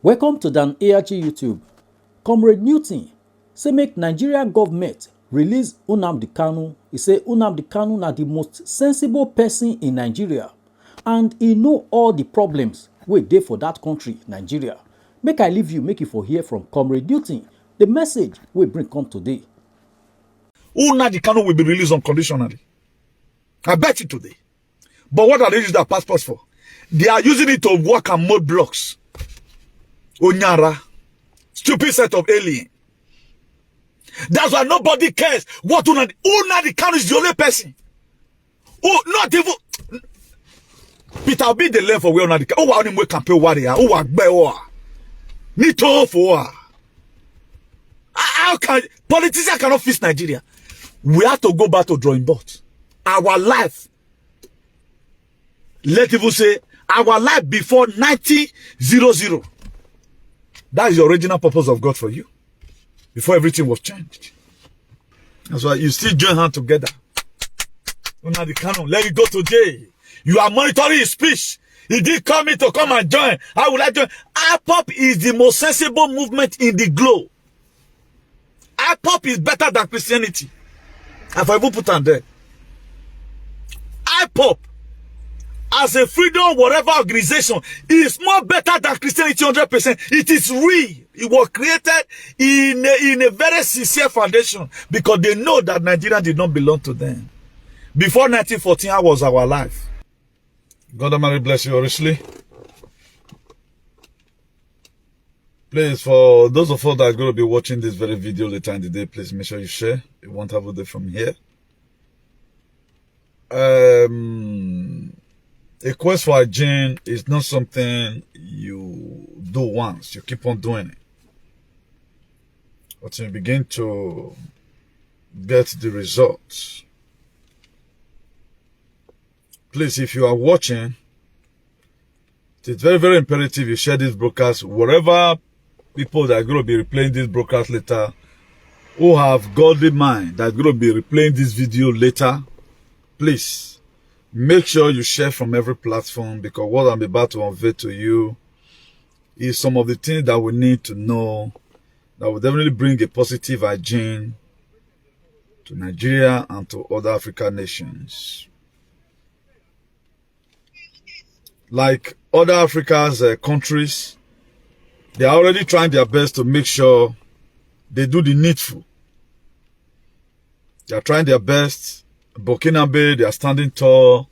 Welcome to Dan ARG YouTube. Comrade Newton say make Nigeria government release Nnamdi Kanu. He say Nnamdi Kanu na the most sensible person in Nigeria and he know all the problems wey dey for that country, Nigeria. Make I leave you, make you for hear from Comrade Newton, the message we bring come today. Nnamdi Kanu will be released unconditionally. I bet you today. But what are they using their passports for? They are using it to work and mold blocks. Onyara. Stupid set of alien. That's why nobody cares what Nnamdi Kanu is the only person. Oh, not even Peter Obi the left for where Nnamdi Kanu. Oh, I only campaign warrior. Oh, Agbe. Nito for. How can politicians cannot fix Nigeria? We have to go back to drawing board. Our life. Let people say our life before 1900. That is the original purpose of God for you. Before everything was changed. That's why you still join hands together. Nnamdi Kanu, let it go today. You are monitoring his speech. He did call me to come and join. I would like to. IPOP is the most sensible movement in the globe. IPOP is better than Christianity. If I even put on there. IPOP as a freedom whatever organization is more better than Christianity 100%. It is real. It was created in a very sincere foundation because they know that Nigeria did not belong to them. Before 1914, how was our life? God Almighty bless you richly. Please, for those of us that are going to be watching this very video later in the day, please make sure you share. You won't have it from here. A quest for hygiene is not something you do once. You keep on doing it. But you begin to get the results. Please, if you are watching, it's very, very imperative you share this broadcast. Wherever people that are going to be replaying this broadcast later, who have godly mind that are going to be replaying this video later, please make sure you share from every platform, because what I'm about to unveil to you is some of the things that we need to know that will definitely bring a positive hygiene to Nigeria and to other African nations. Like other Africa's countries, they are already trying their best to make sure they do the needful. They are trying their best. Burkina Faso, they are standing tall.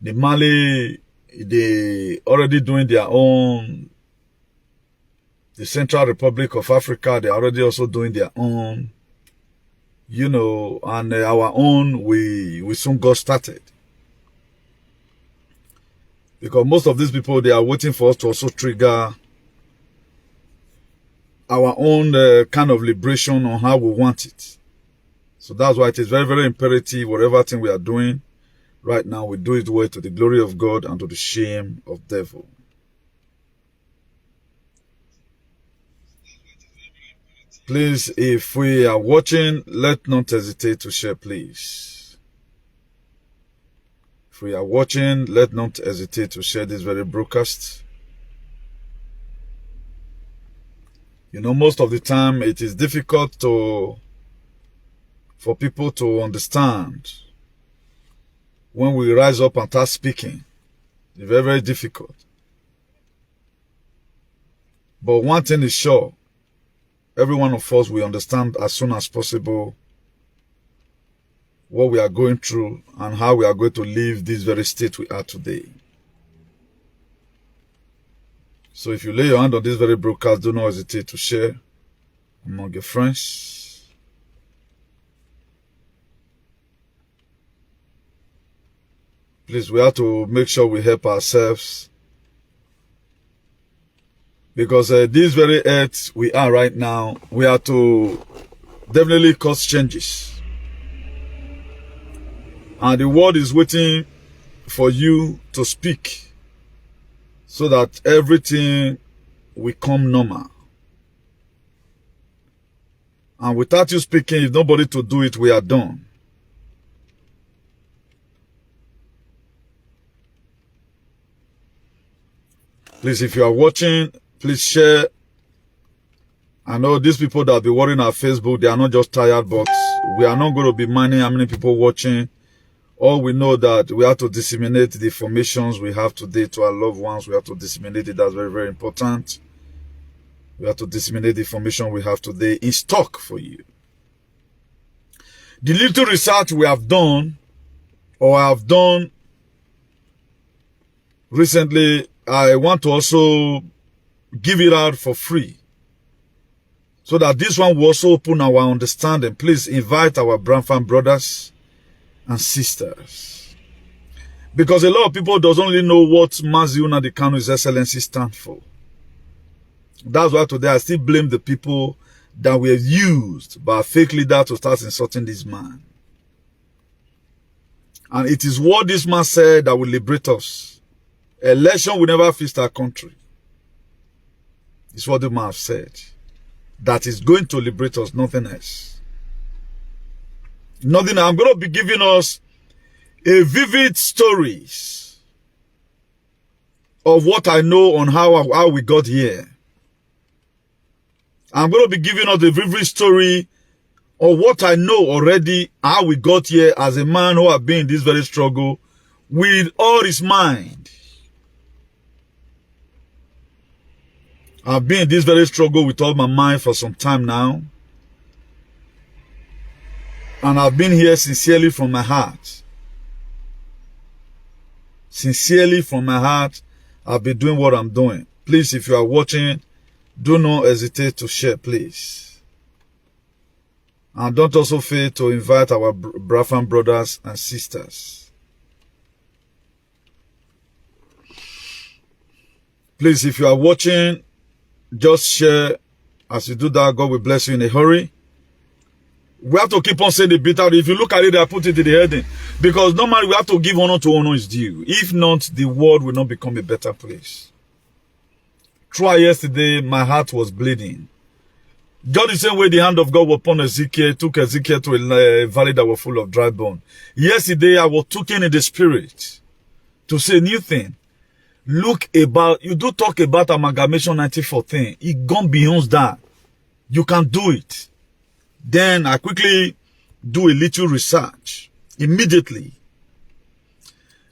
The Mali, they already doing their own. The Central Republic of Africa, they are already also doing their own. You know, and our own, we soon got started. Because most of these people, they are waiting for us to also trigger our own kind of liberation on how we want it. So that's why it is very, very imperative, whatever thing we are doing right now, we do it well to the glory of God and to the shame of the devil. Please, if we are watching, let not hesitate to share, please. If we are watching, let not hesitate to share this very broadcast. You know, most of the time, it is difficult for people to understand when we rise up and start speaking. It's very, very difficult. But one thing is sure, every one of us will understand as soon as possible what we are going through and how we are going to leave this very state we are today. So if you lay your hand on this very broadcast, do not hesitate to share among your friends. Please, we have to make sure we help ourselves. Because this very earth we are right now, we have to definitely cause changes. And the world is waiting for you to speak so that everything will come normal. And without you speaking, if nobody to do it, we are done. Please, if you are watching, Please share. I know these people that be worrying at Facebook, they are not just tired, but we are not going to be minding how many people watching. All we know that we have to disseminate the informations we have today to our loved ones. We have to disseminate it. That's very, very important. We have to disseminate the information we have today in stock for you. The little research we have done, or I have done recently, I want to also give it out for free, so that this one will also open our understanding. Please invite our Bramfam brothers and sisters. Because a lot of people doesn't really know what Mazi Nnamdi Kanu's excellency stands for. That's why today I still blame the people that were used by a fake leader to start insulting this man. And it is what this man said that will liberate us. Election will never fix our country. It's what the man said. That is going to liberate us, nothing else. Nothing. I'm going to be giving us a vivid stories of what I know on how we got here. I'm going to be giving us a vivid story of what I know already, how we got here as a man who has been in this very struggle with all his mind. I've been in this very struggle with all my mind for some time now. And I've been here sincerely from my heart. Sincerely from my heart, I've been doing what I'm doing. Please, if you are watching, do not hesitate to share, please. And don't also fail to invite our Bramfam brothers and sisters. Please, if you are watching, just share. As you do that, God will bless you in a hurry. We have to keep on saying the bit out. If you look at it, I put it in the heading. Because normally we have to give honor to honor is due. If not, the world will not become a better place. Try yesterday, my heart was bleeding. Just the same way the hand of God was upon Ezekiel, took Ezekiel to a valley that was full of dry bone. Yesterday, I was taken in the spirit to say a new thing. Look about, you do talk about amalgamation 1914. It gone beyond that. You can do it. Then I quickly do a little research. Immediately.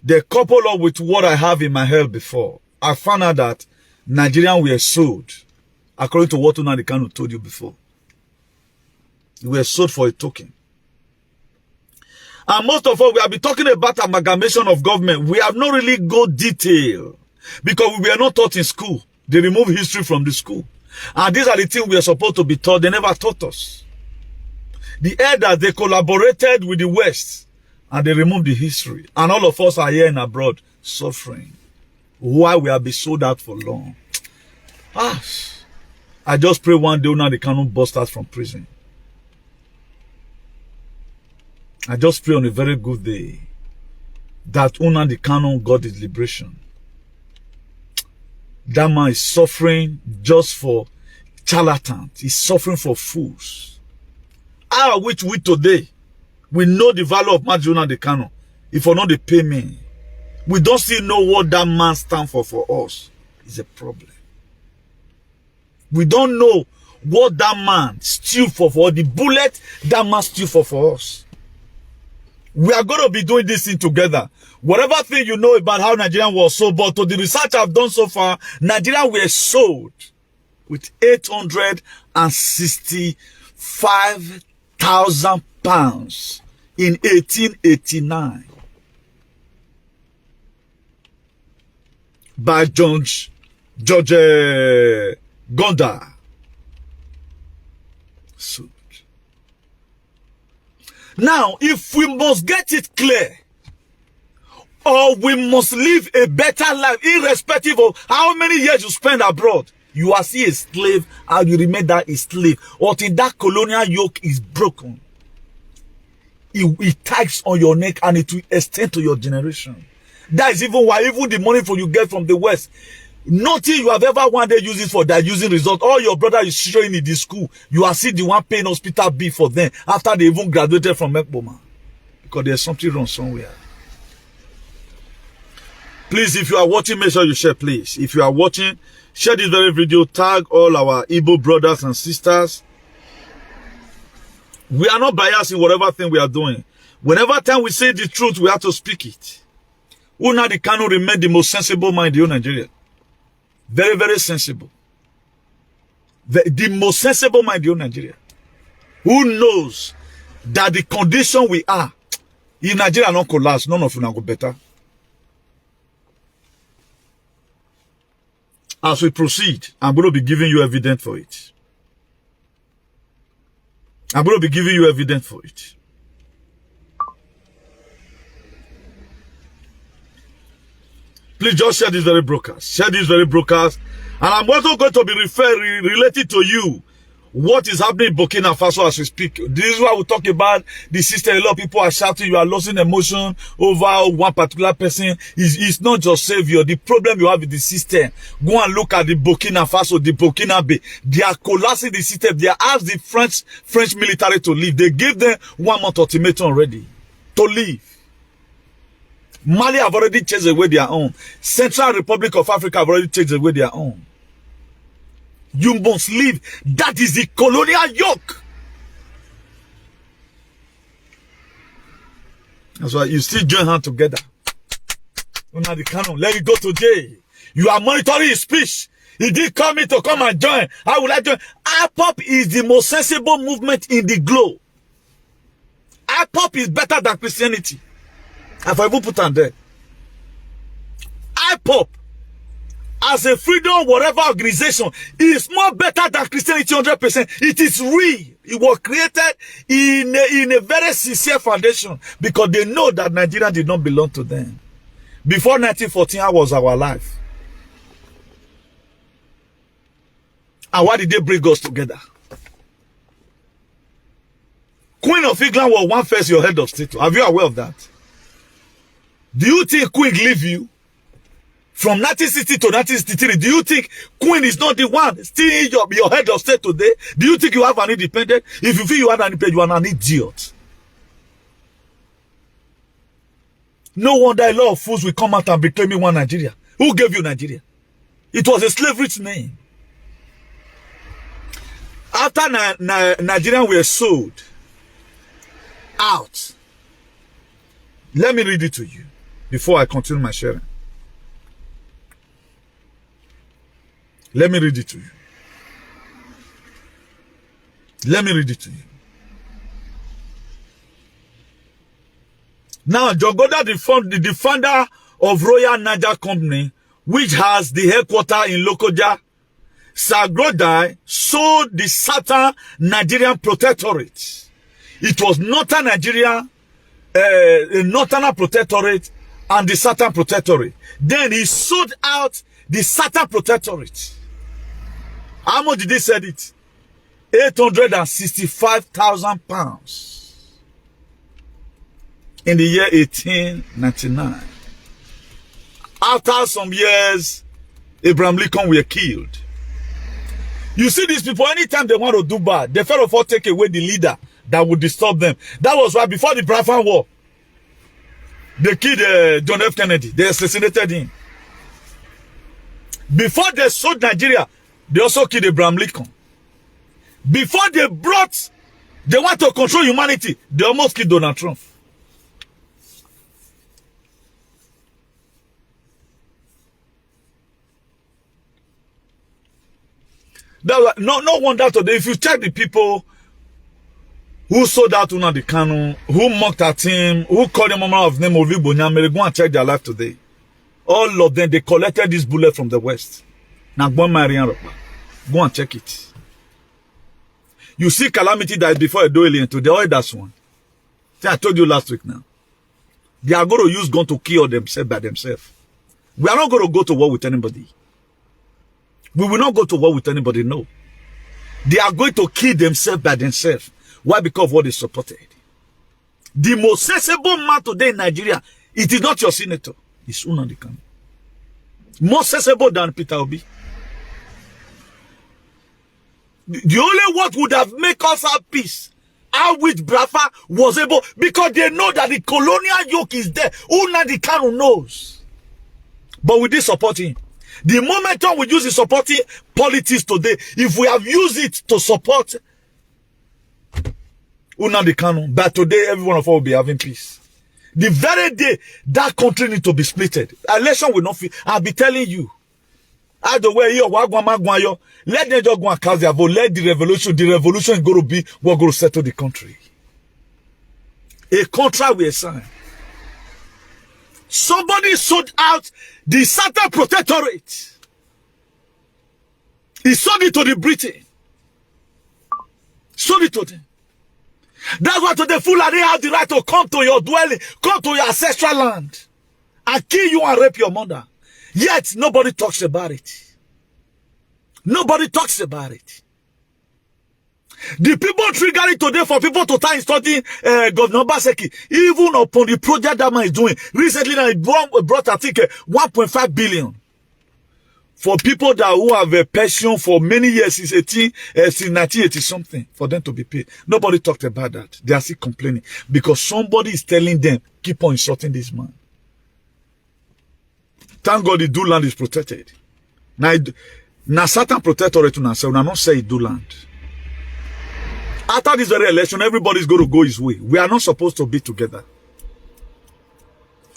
They couple up with what I have in my head before. I found out that Nigerians were sold, according to what Nnamdi Kanu told you before. We were sold for a token. And most of all, we have been talking about amalgamation of government. We have not really go detail. Because we were not taught in school. They removed history from the school. And these are the things we are supposed to be taught. They never taught us. The elders, they collaborated with the West. And they removed the history. And all of us are here and abroad suffering. Why we have been sold out for long. I just pray one day Nnamdi Kanu bust us from prison. I just pray on a very good day that Nnamdi Kanu got his liberation. That man is suffering just for charlatans. He's suffering for fools. How which we today, we know the value of Mazi Nnamdi Kanu. If or not they pay me, we don't still know what that man stands for us. It's a problem. We don't know what that man steal for the bullet that man steal for us. We are going to be doing this thing together. Whatever thing you know about how Nigerian was sold, but to the research I've done so far, Nigeria were sold with £865,000 in 1889 by George Gondar. Sold. Now, if we must get it clear, or we must live a better life, irrespective of how many years you spend abroad, you are still a slave, and you remain that a slave until that colonial yoke is broken. It ties on your neck and it will extend to your generation. That is even why even the money you get from the West, nothing you have ever one day used it for, that using result. All your brother is showing in the school, you are still the one paying hospital bill for them after they even graduated from Ekboma. Because there's something wrong somewhere. Please, if you are watching, make sure you share, please. If you are watching, Share this very video. Tag all our Igbo brothers and sisters. We are not biased in whatever thing we are doing. Whenever time we say the truth, we have to speak it. Nnamdi Kanu remain the most sensible man in the whole Nigeria. Very, very sensible. The most sensible man in the whole Nigeria. Who knows that the condition we are in Nigeria not collapse, none of you now go better. As we proceed, I'm going to be giving you evidence for it. I'm going to be giving you evidence for it. Please just share this very broadcast. Share this very broadcast. And I'm also going to be related to you what is happening in Burkina Faso as we speak. This is why we talk about the system. A lot of people are shouting, you are losing emotion over one particular person. It's not your savior. The problem you have with the system. Go and look at the Burkina Faso, the Burkina Bay. They are collapsing the system. They asked the French military to leave. They gave them 1 month ultimatum already to leave. Mali have already chased away their own. Central Republic of Africa have already chased away their own. You must leave. That is the colonial yoke. That's why you still join hands together. Nnamdi Kanu, let it go today. You are monitoring his speech. He did call me to come and join. I would like to. IPOP is the most sensible movement in the globe. IPOP is better than Christianity. If I even put on there. IPOP as a freedom whatever organization is more better than Christianity 100%. It is real. It was created in a very sincere foundation because they know that Nigeria did not belong to them. Before 1914, how was our life? And why did they bring us together? Queen of England was one first your head of state. Are you aware of that? Do you think Queen leave you? From 1960 to 1963, do you think Queen is not the one still your head of state today? Do you think you have an independent? If you feel you have an independent, you are an idiot. No wonder a lot of fools will come out and be claiming one Nigeria. Who gave you Nigeria? It was a slavery's name. After Nigerians were sold out, let me read it to you before I continue my sharing. Let me read it to you. Let me read it to you. Now, Jogoda, the founder of Royal Niger Company, which has the headquarters in Lokoja, Sagrodai, sold the Southern Nigerian Protectorate. It was Northern Nigeria, Northern Protectorate, and the Southern Protectorate. Then he sold out the Southern Protectorate. How much did they sell it? 865,000 pounds. In the year 1899. After some years, Abraham Lincoln were killed. You see these people, anytime they want to do bad, they first of all take away the leader that would disturb them. That was why before the Biafran War, they killed John F. Kennedy. They assassinated him. Before they sold Nigeria, they also killed Abraham Lincoln. Before they want to control humanity, they almost killed Donald Trump. No wonder today, if you check the people who sold out Nnamdi Kanu, who mocked at him, who called him a man of name Olubonyamere, go and check their life today. All of them, they collected this bullet from the West. Now, go and check it. You see calamity that is before a alien to the oil, that's one. See, I told you last week now. They are going to use gun to kill themselves by themselves. We are not going to go to war with anybody. We will not go to war with anybody, no. They are going to kill themselves by themselves. Why? Because of what they supported. The most sensible man today in Nigeria, it is not your senator. It's Nnamdi Kanu. More sensible than Peter Obi. The only what would have made us have peace, how which Brafa was able, because they know that the colonial yoke is there. Nnamdi Kanu knows. But we did support him. The momentum we use in supporting politics today, if we have used it to support Nnamdi Kanu, but today every one of us will be having peace. The very day that country need to be splitted, election will not feel. I'll be telling you. Either way, let them just go and cast their vote. Let the revolution is going to be what going to settle the country. A contract we sign. Somebody sold out the Southern Protectorate. He sold it to the Britain. Sold it to them. That's why today Fulani have the right to come to your dwelling, come to your ancestral land, and kill you and rape your mother. Yet nobody talks about it. Nobody talks about it. The people triggering today for people to start studying Governor Baseki, even upon the project that man is doing. Recently, he brought, I think, 1.5 billion for people that who have a pension for many years, since 1980 something, for them to be paid. Nobody talked about that. They are still complaining because somebody is telling them, keep on insulting this man. Thank God the do land is protected. Now Satan protectorate to now not say do land. After this very election, everybody's going to go his way. We are not supposed to be together.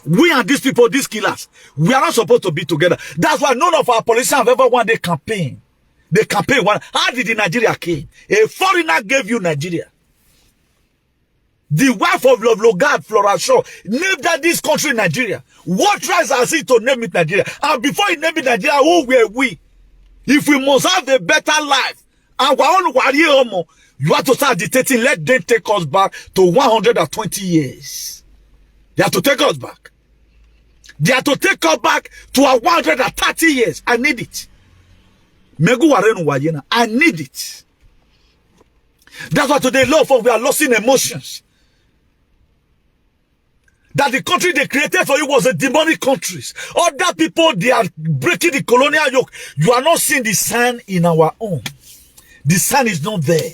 We and these people, these killers, we are not supposed to be together. That's why none of our politicians have ever won the campaign. The campaign won. How did the Nigeria came? A foreigner gave you Nigeria. The wife of Logard, Flora Shaw, named that this country Nigeria. What rights has he to name it Nigeria? And before he named it Nigeria, who were we? If we must have a better life, and you have to start dictating, let them take us back to 120 years. They have to take us back. They have to take us back to our 130 years. I need it. I need it. That's why today, love of we are losing emotions. That the country they created for you was a demonic country. Other people, they are breaking the colonial yoke. You are not seeing the sign in our own. The sign is not there.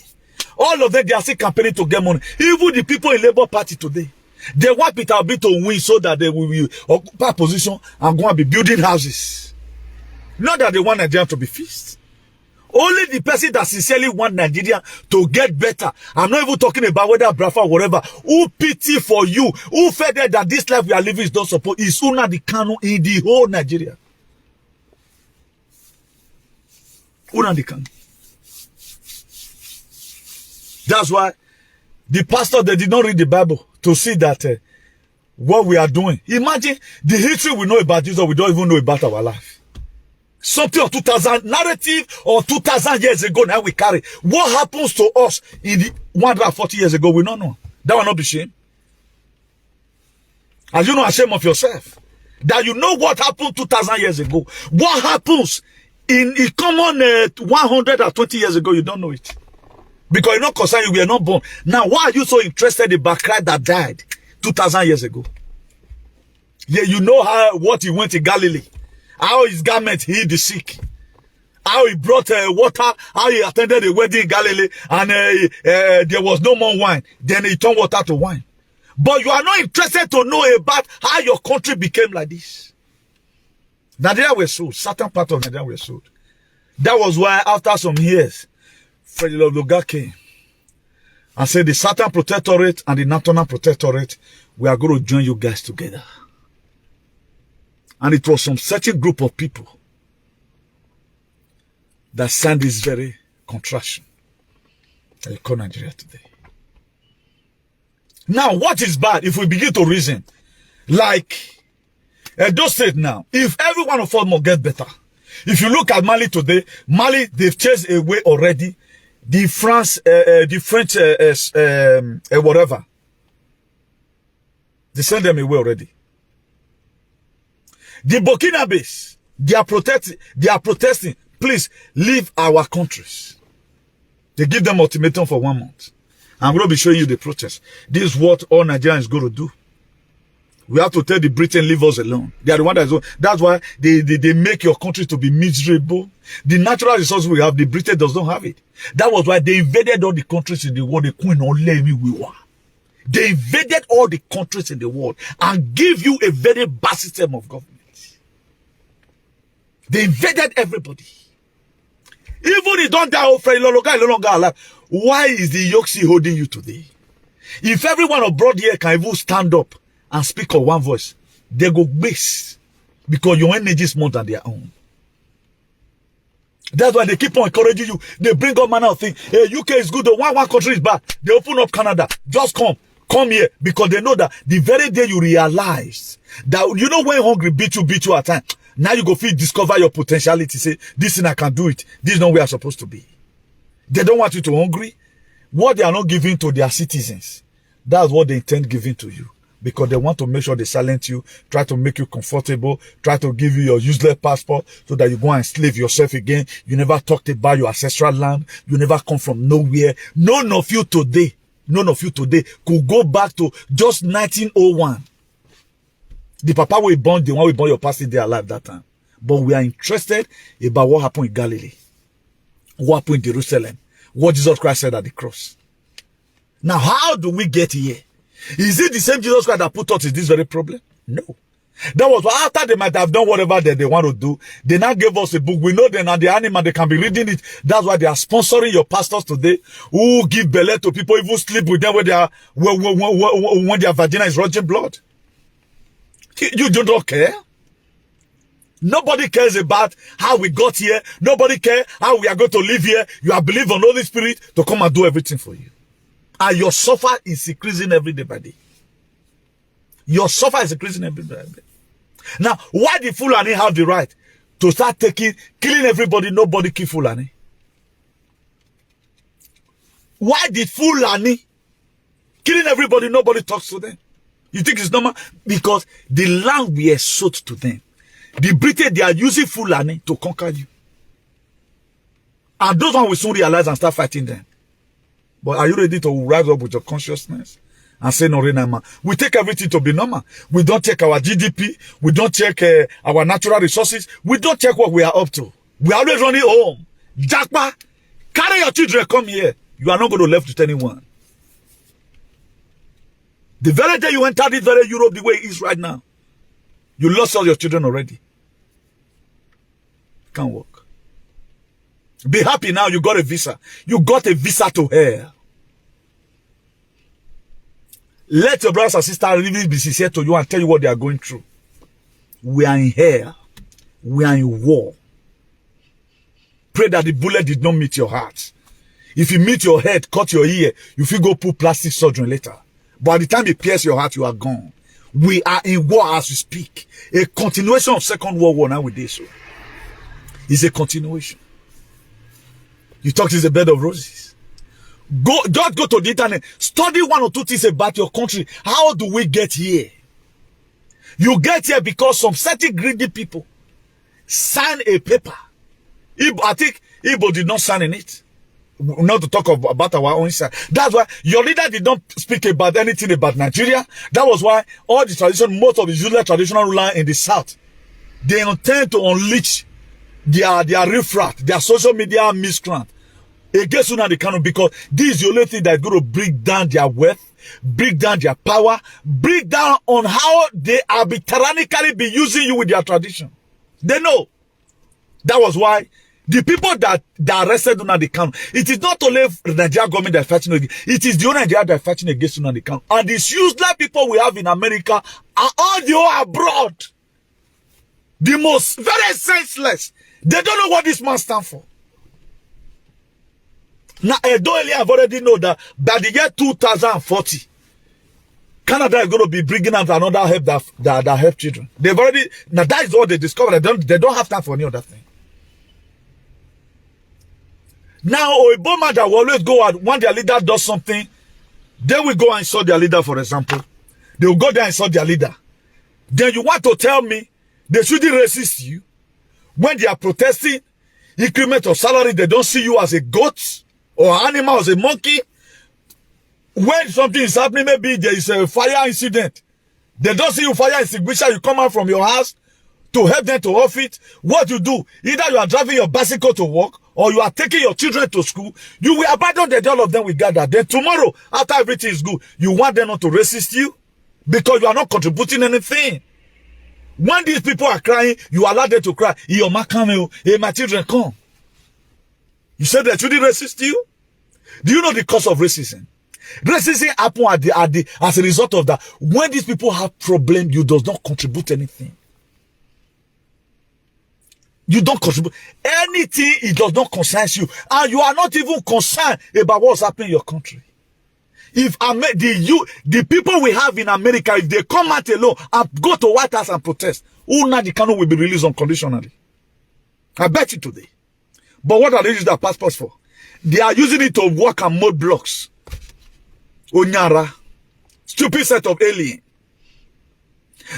All of them, they are still campaigning to get money. Even the people in Labour Party today, they want Peter Obi to win so that they will occupy position and go and be building houses. Not that they want Nigeria to be fixed. Only the person that sincerely want Nigeria to get better. I'm not even talking about whether Brafa or whatever. Who pity for you? Who fed that this life we are living is not supposed? Is Nnamdi Kanu in the whole Nigeria? Nnamdi Kanu. That's why the pastor, they did not read the Bible to see that what we are doing. Imagine the history we know about Jesus, we don't even know about our life. Something of 2000 narrative or 2000 years ago now we carry. What happens to us in the 140 years ago, we don't know. That will not be shame. Are you not ashamed of yourself? That you know what happened 2000 years ago. What happens in a common 120 years ago, you don't know it. Because you're not concerned, you were not born. Now, why are you so interested in Bakrai that died 2000 years ago? Yeah, you know what he went to Galilee. How his garment healed the sick. How he brought water. How he attended a wedding in Galilee. And there was no more wine. Then he turned water to wine. But you are not interested to know about how your country became like this. Nigeria was sold. Certain part of Nigeria was sold. That was why after some years, Freddie Loga came and said the Southern Protectorate and the National Protectorate, we are going to join you guys together. And it was some certain group of people that signed this very contraction that you call Nigeria today. Now, what is bad if we begin to reason? Like Edo State now, if every one of us must get better. If you look at Mali today, Mali, they've chased away already the French, whatever. They sent them away already. The Burkinabes, they are protesting. Please leave our countries. They give them ultimatum for 1 month. I'm going to be showing you the protest. This is what all Nigerians going to do. We have to tell the Britain, leave us alone. They are the one that's why they make your country to be miserable. The natural resources we have, the Britain does not have it. That was why they invaded all the countries in the world. They couldn't let me we were. They invaded all the countries in the world and give you a very bad system of government. They invaded everybody. Even if don't die, no longer alive. Why is the Yoxi holding you today? If everyone abroad here can even stand up and speak on one voice, they go base because your energy is more than their own. That's why they keep on encouraging you. They bring up manner of things. Hey, UK is good. The one country is bad. They open up Canada. Just come here, because they know that the very day you realize that, you know, when hungry beat you at time. Now you go feel discover your potentiality. Say, this thing I can do it. This is not where I'm supposed to be. They don't want you to hungry. What they are not giving to their citizens, that's what they intend giving to you. Because they want to make sure they silence you, try to make you comfortable, try to give you your useless passport so that you go and enslave yourself again. You never talked about your ancestral land. You never come from nowhere. None of you today could go back to just 1901. The papa we born, the one we born your pastor, they alive that time. But we are interested about what happened in Galilee, what happened in Jerusalem, what Jesus Christ said at the cross. Now, how do we get here? Is it the same Jesus Christ that put us in this very problem? No. That was after they might have done whatever they want to do. They now gave us a book. We know them and the animal, they can be reading it. That's why they are sponsoring your pastors today who give belly to people, even sleep with them when their vagina is rotting blood. You do not care. Nobody cares about how we got here. Nobody cares how we are going to live here. You are believing on Holy Spirit to come and do everything for you. And your suffer is increasing every day by day. Your suffer is increasing every day by day. Now, why did Fulani have the right to start killing everybody? Nobody kill Fulani. Why did Fulani killing everybody? Nobody talks to them. You think it's normal? Because the land we are sold to them. The British, they are using Fulani to conquer you. And those ones will soon realize and start fighting them. But are you ready to rise up with your consciousness and say, no, Renama? We take everything to be normal. We don't check our GDP. We don't check our natural resources. We don't check what we are up to. We are always running home. Jackpa, carry your children, come here. You are not going to left with anyone. The very day you enter this very Europe the way it is right now, you lost all your children already. Can't work. Be happy now you got a visa. You got a visa to hell. Let your brothers and sisters really be sincere to you and tell you what they are going through. We are in hell. We are in war. Pray that the bullet did not meet your heart. If you meet your head, cut your ear, you feel go put plastic surgery later. But by the time it pierces your heart, you are gone. We are in war as we speak. A continuation of Second World War nowadays. So it's a continuation. You talk to the bed of roses. Just go to the internet. Study one or two things about your country. How do we get here? You get here because some certain greedy people sign a paper. I think Igbo did not sign in it. Not to talk about our own side. That's why your leader did not speak about anything about Nigeria. That was why all the tradition, most of the usual traditional ruler in the south, they intend to unleash their riffraff, their social media miscreant against Nnamdi Kanu, because this is the only thing that's going to break down their wealth, break down their power, break down on how they are tyrannically be using you with their tradition. They know. That was why the people that arrested Nnamdi Kanu, it is not only the Nigerian government that is fighting against, it is the only Nigeria that is fighting against Nnamdi Kanu. And these useless people we have in America are all the whole abroad. The most, very senseless. They don't know what this man stands for. Now, Edo Eli have already know that by the year 2040, Canada is going to be bringing out another help that help children. They've already, now that is what they discovered. They don't have time for any other thing. Now, Oiboma that will always go out when their leader does something, they will go and insult their leader, for example. They will go there and insult their leader. Then you want to tell me they shouldn't resist you when they are protesting increment of salary? They don't see you as a goat or animal, as a monkey. When something is happening, maybe there is a fire incident, they don't see you fire extinguisher, you come out from your house to help them to off it. What you do, either you are driving your bicycle to work or you are taking your children to school, you will abandon the all of them will gather. Then tomorrow, after everything is good, you want them not to resist you because you are not contributing anything. When these people are crying, you allow them to cry. Your man come, hey, my children come. You said that children resist you? Do you know the cause of racism? Racism happen as a result of that. When these people have problems, you does not contribute anything. You don't contribute anything. It does not concern you, and you are not even concerned about what's happening in your country. If the people we have in America, if they come out alone and go to White House and protest, Nnamdi Kanu will be released unconditionally. I bet you today. But what are they using their passports for? They are using it to work and mold blocks. Onyara. Stupid set of alien.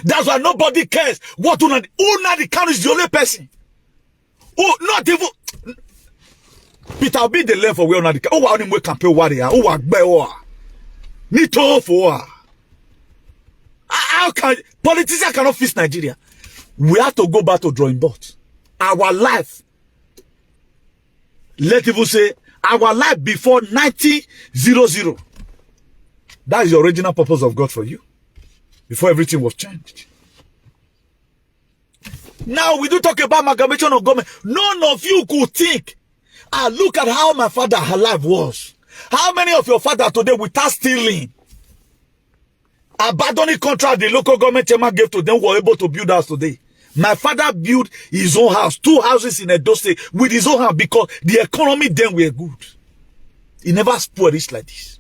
That's why nobody cares what Nnamdi Kanu is the only person. Oh, not even Peter Obi the left for where Nnamdi Kanu. Oh, I only campaign warrior. Oh, Agbewa. Nito for. How can politicians cannot fix Nigeria? We have to go back to drawing board. Our life. Let people say our life before 1900. That is the original purpose of God for you. Before everything was changed. Now we do talk about amalgamation of government. None of you could think. Look at how my father alive was. How many of your father today without stealing, abandoning contract the local government chairman gave to them were able to build house today? My father built his own house, 2 houses in Edo State with his own house because the economy then were good. He never spoiled it like this.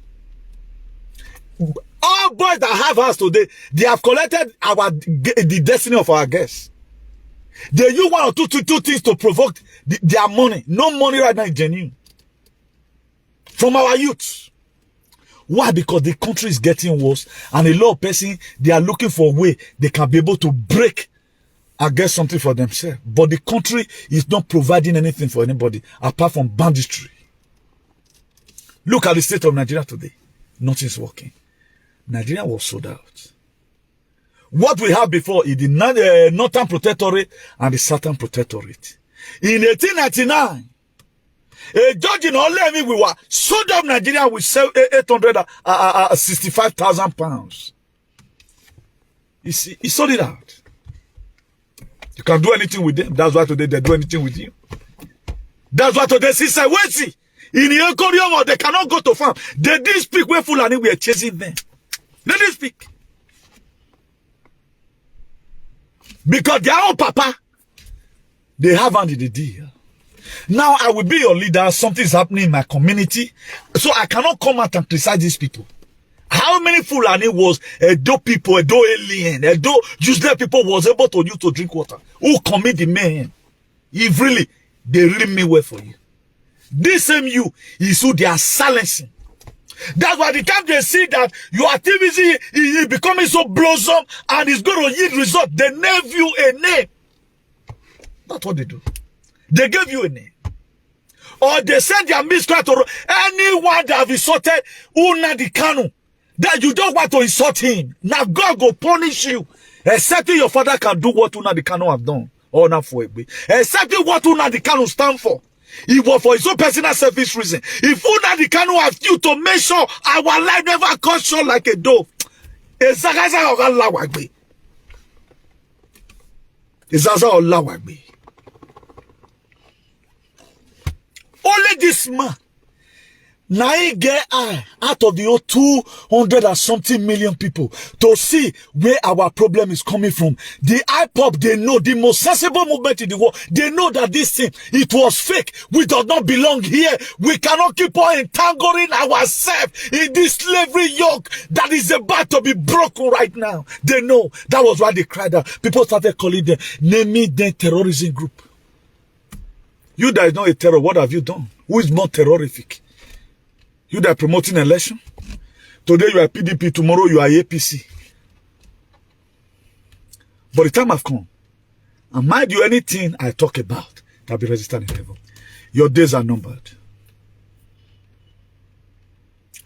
All boys that have house today, they have collected the destiny of our guests. They use one or two things to provoke their money. No money right now is genuine. From our youth. Why? Because the country is getting worse and a lot of persons, they are looking for a way they can be able to break and get something for themselves. But the country is not providing anything for anybody apart from banditry. Look at the state of Nigeria today. Nothing's working. Nigeria was sold out. What we have before is the Northern Protectorate and the Southern Protectorate. In 1899, a judge in Olemi, we were sold out Nigeria with 865,000 pounds. He sold it out. You can do anything with them. That's why today they do anything with you. That's why today, sister, wait, see. In the Encorium, they cannot go to farm. They didn't speak when Fulani were chasing them. They didn't speak. Because their own papa, they have handed the deal. Now I will be your leader. Something is happening in my community. So I cannot come out and criticize these people. How many Fulani was Edo people, Edo alien, Edo useless people was able to use to drink water? Who commit the mayhem? If really, they really mean well for you. This same you is who they are silencing. That's why the time they see that your activity is becoming so blossom and it's going to yield result, they name you a name. That's what they do. They gave you a name. Or they send their miscreant to anyone that have insulted Nnamdi Kanu, that you don't want to insult him. Now God will punish you. Except your father can do what Nnamdi Kanu have done. Or not for it. Except what Nnamdi Kanu stand for. It was for his own personal selfish reason. If Nnamdi Kanu have you to make sure our life never cuts short like a dove. Ezaza Olawagbe. Ezaza Olawagbe. Only this man. Now he get out of the 200 and something million people to see where our problem is coming from. The IPOP, they know, the most sensible movement in the world, they know that this thing, it was fake. We do not belong here. We cannot keep on entangling ourselves in this slavery yoke that is about to be broken right now. They know. That was why they cried out. People started calling them, naming them terrorism group. You that is not a terror, what have you done? Who is more terrorific? You that are promoting election. Today you are PDP, tomorrow you are APC. But the time has come. And mind you, anything I talk about that be registered in heaven, your days are numbered.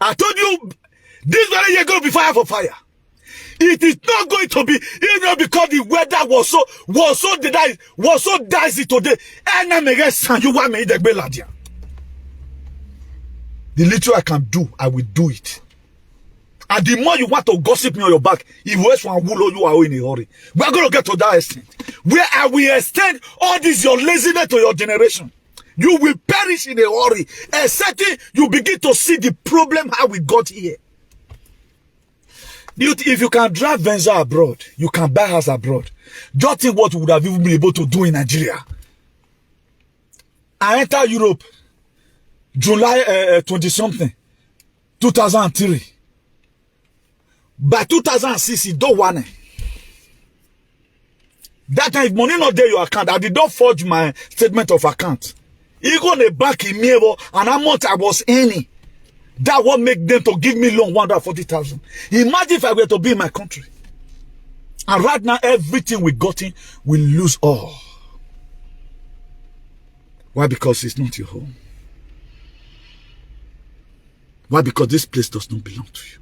I told you, this very year going to be fire for fire. It is not going to be, because the weather was so dicey today. And I'm you want me the little I can do, I will do it. And the more you want to gossip me on your back, if West one will you are in a hurry. We are going to get to that extent. Where I will extend all this your laziness to your generation. You will perish in a hurry. Except you begin to see the problem how we got here. If you can drive Venza abroad, you can buy house abroad. Just think what we would have even been able to do in Nigeria. I entered Europe July 20-something, 2003. By 2006, it don't want it. That time, if money not there your account, I did not forge my statement of account. Even the bank in me, and how much I was earning. That what make them to give me loan 140,000. Imagine if I were to be in my country. And right now, everything we got in, we lose all. Why? Because it's not your home. Why? Because this place does not belong to you.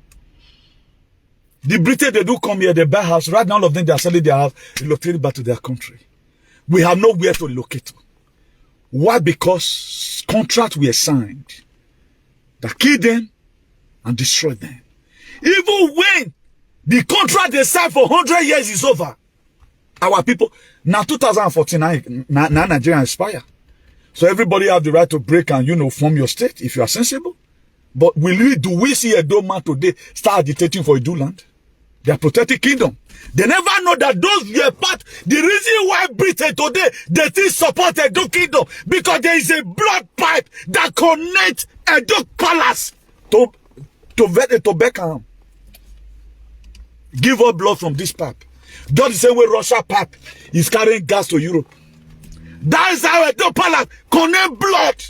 The British, they do come here, they buy house. Right now, all of them, they are selling their house, relocating back to their country. We have nowhere to locate. Why? Because contracts were signed that killed them and destroyed them. Even when the contract they signed for 100 years is over, our people, now 2014, now Nigeria expire. So everybody have the right to break and, form your state if you are sensible. But do we see a Edo man today start agitating for Edo land? They are protecting kingdom. They never know that those were part. The reason why Britain today, they still support Edo kingdom, because there is a blood pipe that connects Edo palace to Beckham. Give up blood from this pipe. Just the same way Russia pipe is carrying gas to Europe. That is how Edo palace connect blood.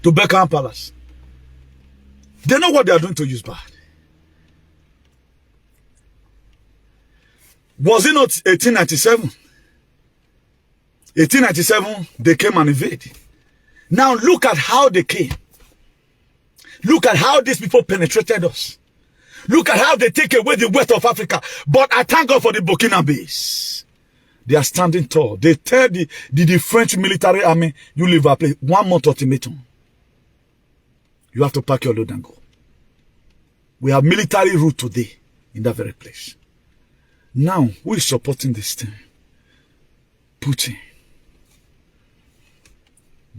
To Beckham Palace. They know what they are doing to use bad. Was it not 1897? 1897, they came and invaded. Now look at how they came. Look at how these people penetrated us. Look at how they take away the wealth of Africa. But I thank God for the Burkinabes. They are standing tall. They tell the French military army, you leave our place. 1 month ultimatum. You have to pack your load and go. We have military rule today in that very place. Now, who is supporting this thing? Putin.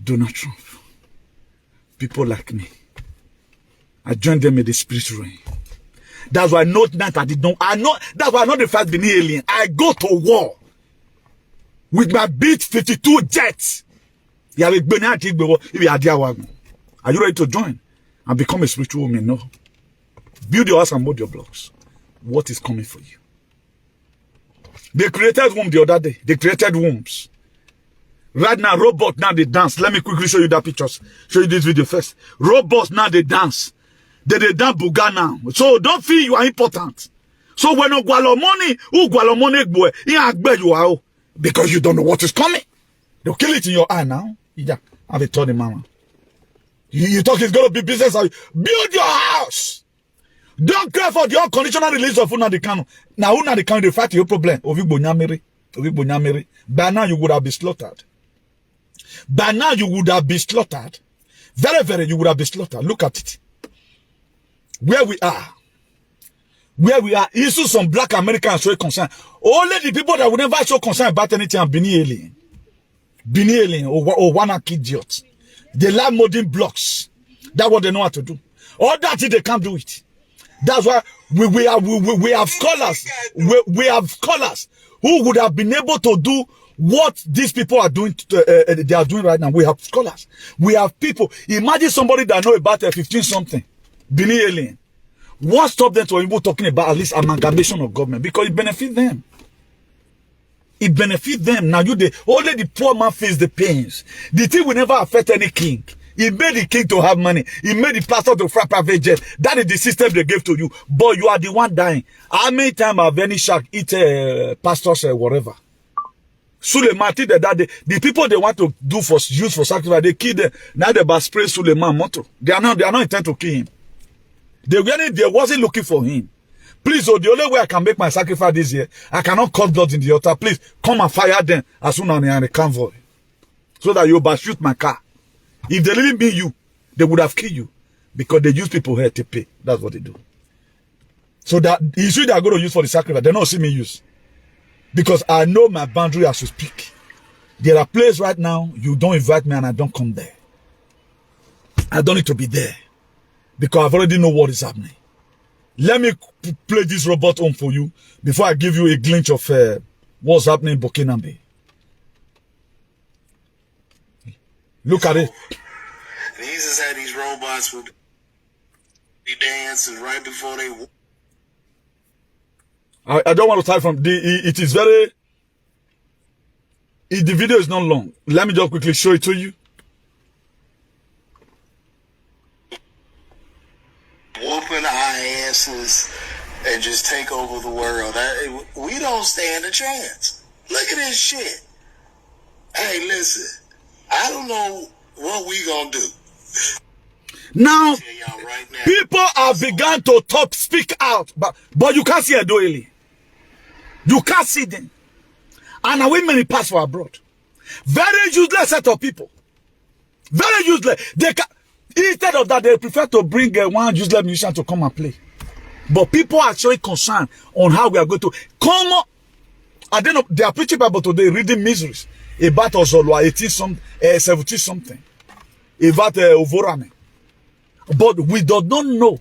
Donald Trump. People like me. I joined them in the spirit realm. That's why not that I did not. That's why I know the fact being alien. I go to war with my B-52 jets. Are you ready to join and become a spiritual woman? No. Build your house and mold your blocks. What is coming for you? They created womb the other day. They created wombs. Right now, robots now they dance. Let me quickly show you that pictures. Show you this video first. Robots now they dance. They dance buga now. So don't feel you are important. So when you gualo money, who gualo money boy, you are because you don't know what is coming. They'll kill it in your eye now. Yeah, have a Tony mama. You talk it's gonna be business. Build your house. Don't cry for the unconditional release of Nnamdi Kanu. Now Nnamdi Kanu they fight your problem. By now you would have been slaughtered. By now you would have been slaughtered. Very, very, you would have been slaughtered. Look at it. Where we are. Where we are. Issue some black Americans show concern. Only the people that would never show concern about anything are Bini alien. Bini alien or one idiot. They like modern blocks. That's what they know how to do. All that they can't do it. That's why we have scholars. We have scholars who would have been able to do what these people are doing. They are doing right now. We have scholars. We have people. Imagine somebody that know about 15 something. Bini alien. What stop them to even talking about at least amalgamation of government? Because it benefits them. It benefits them. Now only the poor man feels the pains. The thing will never affect any king. It made the king to have money. It made the pastor to fly private jet. That is the system they gave to you. But you are the one dying. How many times have any shark eat pastors whatever? Suleiman, the people they want to do for use for sacrifice, they kill them. Now they about spray Suleiman motto. They are not intent to kill him. They wasn't looking for him. Please, the only way I can make my sacrifice this year, I cannot cut blood in the altar. Please come and fire them as soon as they are in a convoy, so that you shoot my car. If they really mean you, they would have killed you because they use people here to pay. That's what they do. So that issue they are going to use for the sacrifice, they don't see me use. Because I know my boundary as you speak. There are places right now, you don't invite me and I don't come there. I don't need to be there. Because I've already know what is happening. Let me play this robot home for you before I give you a glimpse of what's happening in Burkina Faso. Look at it. And he just had these robots would be dancing right before they. I don't want to type from it is very. The video is not long. Let me just quickly show it to you. Whooping our asses and just take over the world. We don't stand a chance. Look at this shit. Hey, listen. I don't know what we gonna do. Now, Right now people have begun to speak out, but you can't see a doily. You can't see them. And our women pass for abroad. Very useless set of people. Very useless. Instead of that, they prefer to bring one useless musician to come and play. But people are showing concern on how we are going to come. I don't know. They are preaching Bible today, reading miseries about Ozolwa 70 something, about Ovorame. But we do not know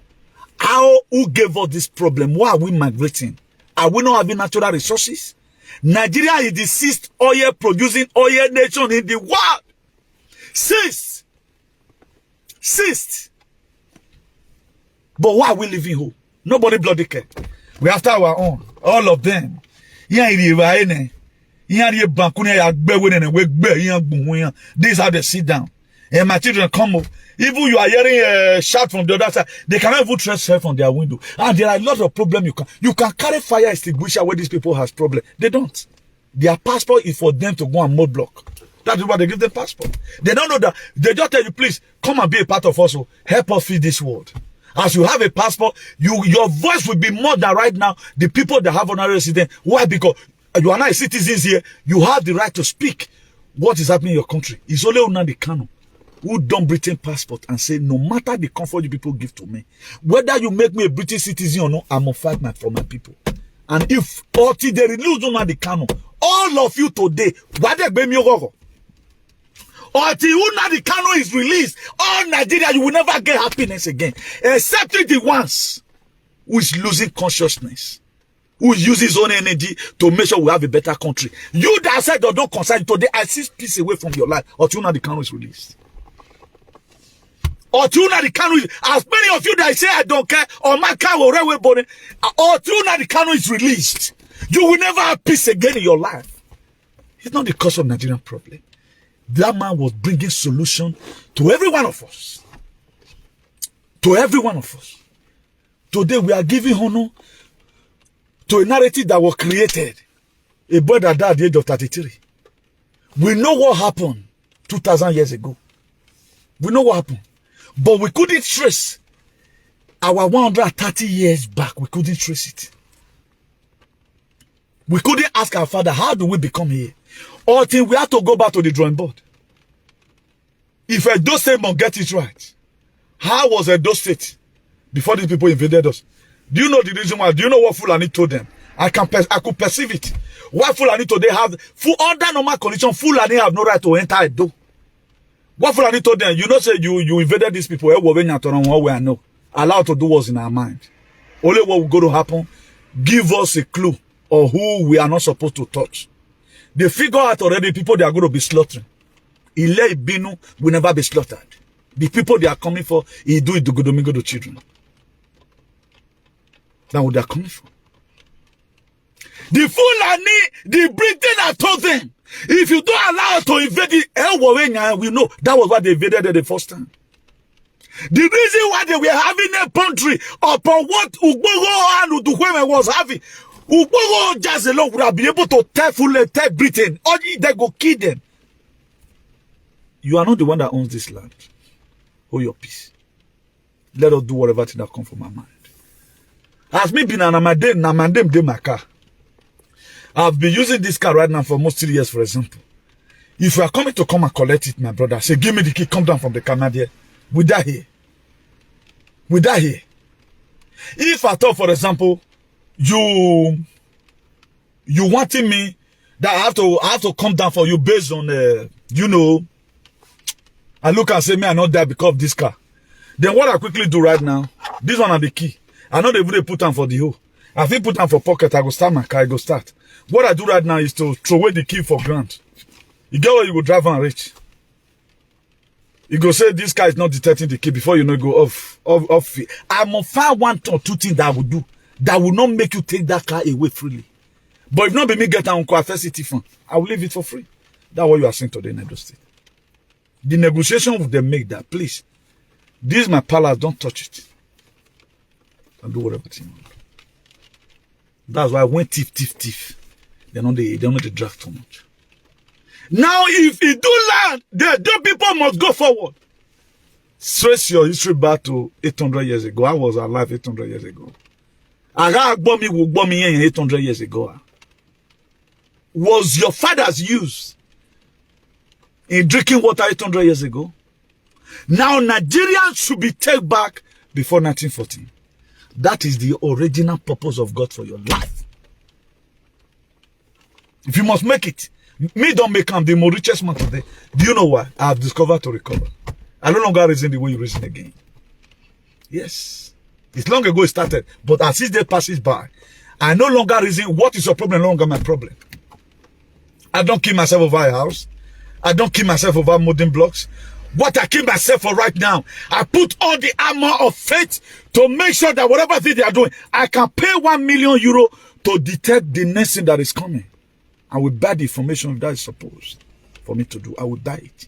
who gave us this problem. Why are we migrating? Are we not having natural resources? Nigeria is the 6th oil producing oil nation in the world. 6th. But why are we living home? Nobody bloody care. We after our own. All of them. This is how they sit down. And my children come up. Even you are hearing a shout from the other side, they cannot even trace help from their window. And there are a lot of problems you can carry fire extinguisher where these people has problem. They don't. Their passport is for them to go and mud block. That is why they give them passport. They don't know that. They just tell you, please come and be a part of us. Help us feed this world. As you have a passport, your voice will be more than right now the people that have honorary residence. Why? Because you are not citizens here. You have the right to speak what is happening in your country. It's only Nnamdi Kanu who done Britain passport and say, no matter the comfort you people give to me, whether you make me a British citizen or not, I'm gonna fight for my people. And if until they release Nnamdi Kanu, all of you today, until Nnamdi Kanu is released, all Nigeria, you will never get happiness again, except the ones who is losing consciousness, who uses his own energy to make sure we have a better country. You that said don't concern today, I see peace away from your life until Nnamdi Kanu is released. Or Nnamdi Kanu, as many of you that say I don't care, or my car will railway body, or Nnamdi Kanu is released, you will never have peace again in your life. It's not the cause of Nigerian problem. That man was bringing solution to every one of us. To every one of us. Today we are giving honor to a narrative that was created. A boy that died at the age of 33. We know what happened 2,000 years ago. We know what happened. But we couldn't trace our 130 years back. We couldn't trace it. We couldn't ask our father, how do we become here? Until we had to go back to the drawing board. If Edo State must get it right, how was Edo State before these people invaded us? Do you know the reason why? Do you know what Fulani told them? I could perceive it. Why Fulani today have, under normal condition, Fulani have no right to enter Edo. What Fulani told them, you know, say you invaded these people, allowed to do what's in our mind. Only what will go to happen, give us a clue of who we are not supposed to touch. They figure out already people they are going to be slaughtering. Ile Ibinu will never be slaughtered. The people they are coming for, he do it to Godomingo to children. That's what they are coming for. The Fulani, the Britain have told them, if you don't allow us to invade the we know that was why they invaded it the first time. The reason why they were having a country upon what Ugbogo and Udukweme was having, Ugbogo just alone would have been able to tell Britain, or they go kill them. You are not the one that owns this land. Hold your peace. Let us do whatever thing that comes from our mind. As me been an Namandem de my car. I've been using this car right now for almost 3 years, for example. If you are coming to come and collect it, my brother, say, give me the key, come down from the car, my dear. We die here. We die here. If I thought, for example, you wanting me that I have to come down for you based on you know, I look and say me I not die because of this car. Then what I quickly do right now, this one are the key. I know they would put them for the hole. I think put them for pocket, I go start my car, I go start. What I do right now is to throw away the key for granted. You get where you go drive and reach. You go say this car is not detecting the key before you know go off. I'm gonna find one or two things that I will do that will not make you take that car away freely. But if not be me get an uncle city fund, I will leave it for free. That's what you are saying today in Edo State. The negotiation with them make that, please. This is my palace, don't touch it. And do whatever you want. That's why when thief, they don't drag too much. Now, if you do land, the people must go forward. Trace your history back to 800 years ago. I was alive 800 years ago. I got me 800 years ago. Was your father's use in drinking water 800 years ago? Now, Nigerians should be taken back before 1914. That is the original purpose of God for your life. If you must make it, me don't make him the more richest man today. Do you know why? I have discovered to recover. I no longer reason the way you reason again. Yes. It's long ago it started, but as each day passes by, I no longer reason what is your problem, no longer my problem. I don't kill myself over a house. I don't kill myself over modern blocks. What I kill myself for right now, I put all the armor of faith to make sure that whatever thing they are doing, I can pay 1 million euro to detect the next thing that is coming. I will buy the information that is supposed for me to do. I will buy it.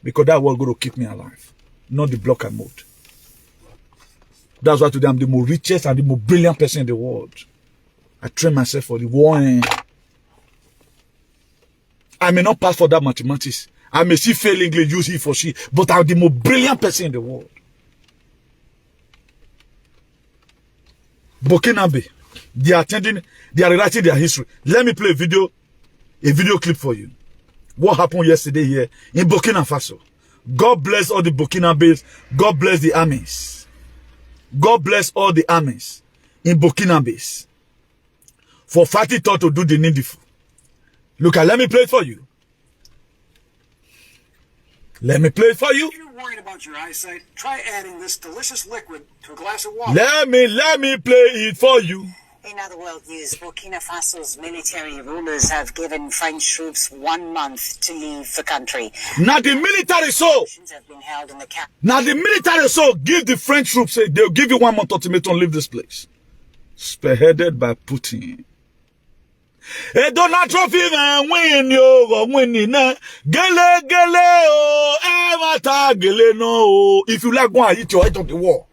Because that was going to keep me alive. Not the block I moved. That's why today I'm the most richest and the most brilliant person in the world. I train myself for the war. I may not pass for that mathematics. I may see fail English, use he for she, but I'm the most brilliant person in the world. Burkinabe, they are rewriting their history. Let me play a video clip for you. What happened yesterday here in Burkina Faso. God bless all the Burkinabes. God bless the armies. God bless all the armies in Burkinabes for fighting thought to do the needful. Look, let me play it for you. Let me play it for you. If you're worried about your eyesight, try adding this delicious liquid to a glass of water. Let me play it for you. In other world news, Burkina Faso's military rulers have given French troops 1 month to leave the country. Now the military Have been held in the Now the military give the French troops, they'll give you 1 month ultimatum to leave this place. Spearheaded by Putin. Hey, Donald Trump even win yo winning gele oh gele no. If you like, go and hit your head on the wall.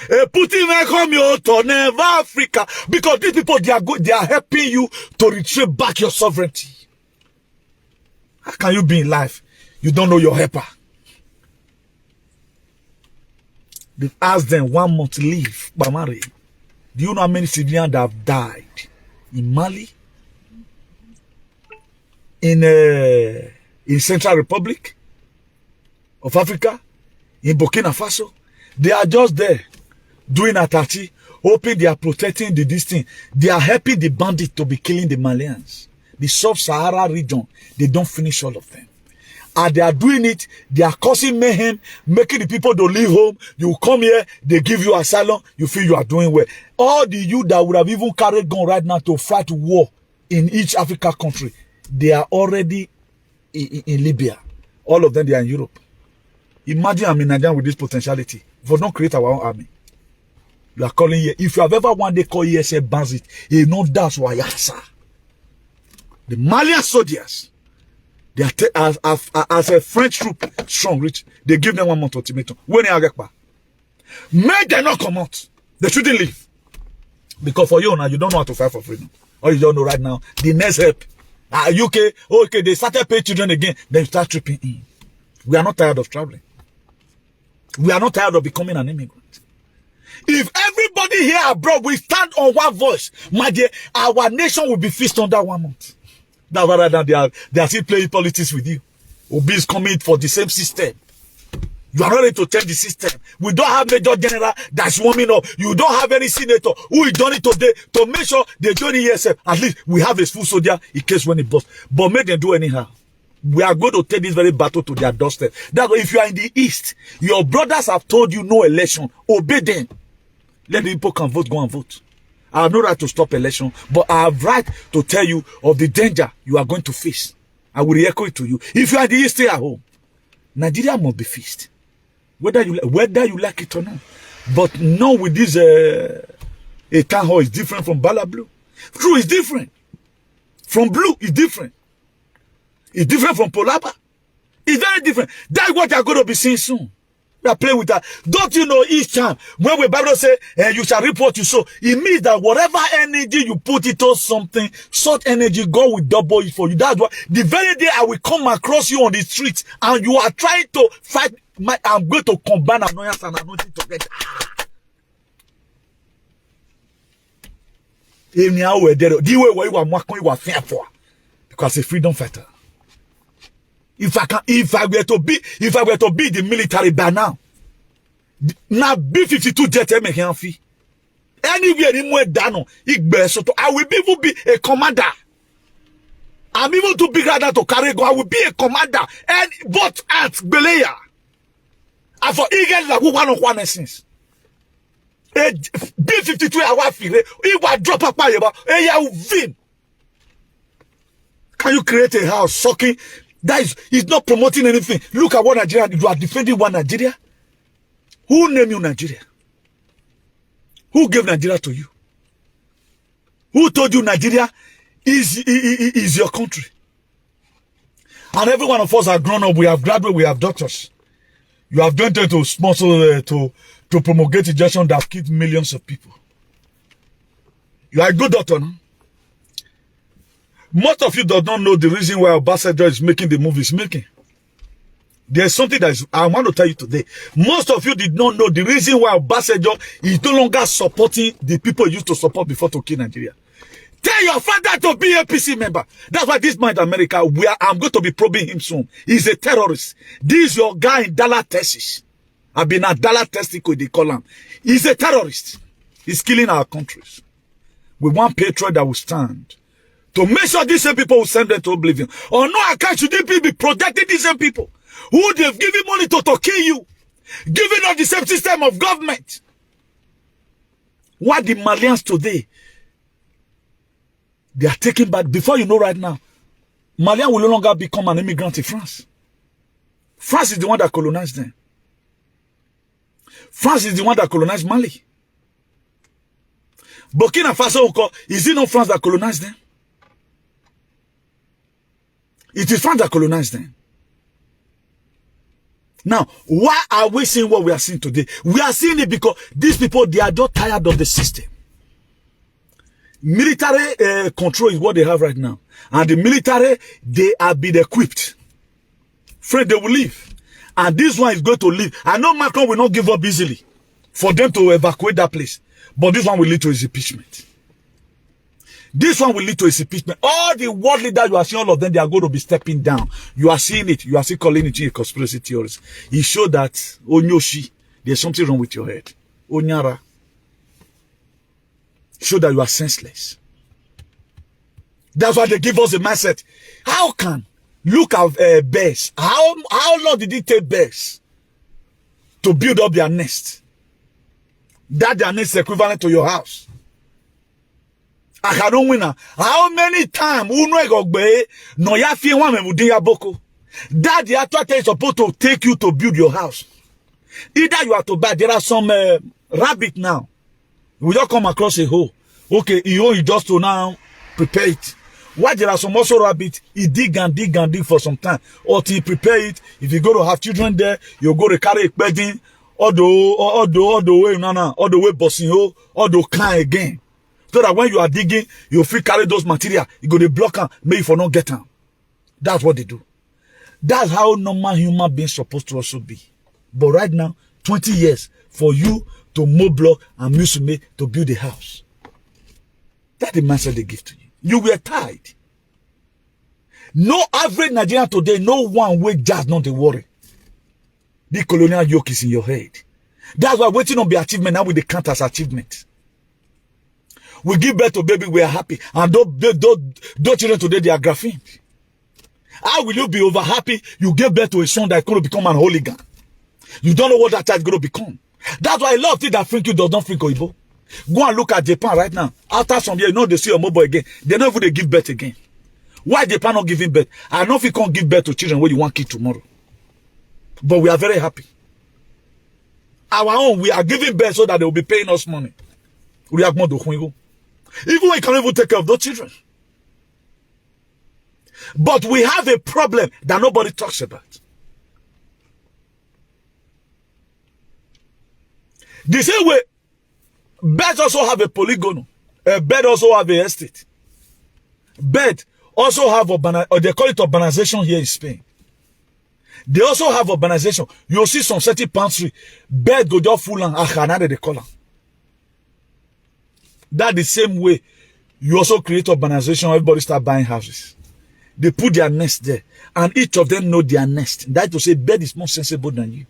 Putin may come here to never Africa because these people they are helping you to retrieve back your sovereignty. How can you be in life? You don't know your helper. They've asked them 1 month leave by marriage. Do you know how many civilians that have died in Mali, in Central Republic of Africa, in Burkina Faso? They are just there doing Atachi, hoping they are protecting this thing. They are helping the bandits to be killing the Malians. The sub-Sahara region, they don't finish all of them. And they are doing it, they are causing mayhem, making the people to leave home. You come here, they give you asylum, you feel you are doing well. All the youth that would have even carried gun right now to fight war in each Africa country, they are already in Libya. All of them, they are in Europe. Imagine I'm in Nigeria with this potentiality. If we don't create our own army, you are calling here. If you have ever one day called ESL bandit, you know that's why sir. The Malian soldiers, they are as a French troop strong rich, they give them 1 month ultimatum. When they get back, may they not come out. They shouldn't leave. Because for you now, you don't know how to fight for freedom. Or you don't know right now, the next help. UK, okay, they started paying children again, then you start tripping in. We are not tired of traveling. We are not tired of becoming an immigrant. If everybody here abroad will stand on one voice, my dear, our nation will be fixed under 1 month. That's why right now they are still playing politics with you. Obi is coming for the same system. You are not ready to change the system. We don't have major general that's warming up. You don't have any senator who is done it today to make sure they join ESF. At least we have a full soldier in case when it busts. But make them do anyhow. We are going to take this very battle to their doorstep. That's why if you are in the east, your brothers have told you no election. Obey them. Let the people can vote, go and vote. I have no right to stop election, but I have right to tell you of the danger you are going to face. I will re-echo it to you. If you are in the east, stay at home. Nigeria must be fixed. Whether you like it or not. But no, with this a town hall is different from Bala Blue. True, it's different. From Blue, it's different. It's different from Polaba. It's very different. That's what you're going to be seeing soon. We are playing with that. Don't you know each time when we Bible say you shall reap what you sow, it means that whatever energy you put into something, such energy God will double it for you. That's why the very day I will come across you on the street and you are trying to fight, I'm going to combine annoyance and anointing together. The way you are fearful because a freedom fighter. If I were to be the military by now B-52 jet make him fee. Anywhere anywhere down, I will even be a commander. I'm even too big than to carry go. I will be a commander and both at Belaya. I for eagle like one essence. B-52 I feel it will drop up by you. Can you create a house sucking? That is not promoting anything. Look at what Nigeria, you are defending one Nigeria. Who named you Nigeria? Who gave Nigeria to you? Who told you Nigeria is your country? And every one of us are grown up. We have graduated. We have doctors. You have done to sponsor to promulgate injection that have killed millions of people. You are a good doctor, no? Most of you do not know the reason why Obasanjo is making the move he's making. There's something that I want to tell you today. Most of you did not know the reason why Obasanjo is no longer supporting the people he used to support before to kill Nigeria. Tell your father to be a APC member. That's why this man in America, I'm going to be probing him soon. He's a terrorist. This is your guy in Dallas, Texas. I've been at Dallas, Texas, they call him. He's a terrorist. He's killing our countries. We want patriot that will stand. To make sure these same people will send them to oblivion. Or no account should they be protecting these same people who they've given money to kill you, giving us the same system of government. What the Malians today, they are taking back. Before you know right now, Malian will no longer become an immigrant in France. France is the one that colonized them. France is the one that colonized Mali. Burkina Faso, is it not France that colonized them? It is France that colonized them. Now, why are we seeing what we are seeing today? We are seeing it because these people, they are just tired of the system. Military control is what they have right now. And the military, they are been equipped. Friend, they will leave. And this one is going to leave. I know Macron will not give up easily for them to evacuate that place. But this one will lead to his impeachment. This one will lead to his impeachment. All the world leaders, you are seeing all of them, they are going to be stepping down. You are seeing it. You are still calling it a conspiracy theories. He showed that, Onyoshi, there's something wrong with your head. Onyara. Show that you are senseless. That's why they give us a mindset. How can? Look at bears. How long did it take bears to build up their nest? That their nest is equivalent to your house. I don't win. How many times that the actual is supposed to take you to build your house? Either you have to buy. There are some rabbit now. We just come across a hole. Okay, you just to now prepare it. Why there are some also rabbit? He dig and dig and dig for some time. Or to prepare it. If you go to have children there, you go to carry a bedding. All the way bossing all the kind again. So that when you are digging, you free carry those material. You go to block them, maybe for not get them. That's what they do. That's how normal human beings supposed to also be. But right now, 20 years for you to mow block and musume to build a house. That's the mindset they give to you. You were tired. No average Nigerian today, no one way just not the worry. The colonial yoke is in your head. That's why waiting on the achievement now with the count as achievement. We give birth to baby, we are happy. And those children today, they are graphene. How will you be over happy? You give birth to a son that's going to become an hooligan. You don't know what that child is going to become. That's why a lot of things that think you does not think Oyibo. Go and look at Japan right now. After some years, you know they see a mobile again. They never they give birth again. Why Japan not giving birth? I know if you can't give birth to children when you want kids tomorrow. But we are very happy. Our own, we are giving birth so that they will be paying us money. We are going to even we can't even take care of those children. But we have a problem that nobody talks about. The same way, birds also have a polygon. A bird also have a estate. Bird also have or they call it urbanization here in Spain. They also have urbanization. You'll see some certain pantry. Bird go just full and achanade they call them. That the same way, you also create urbanization. Everybody start buying houses. They put their nest there. And each of them know their nest. That to say, bird is more sensible than you.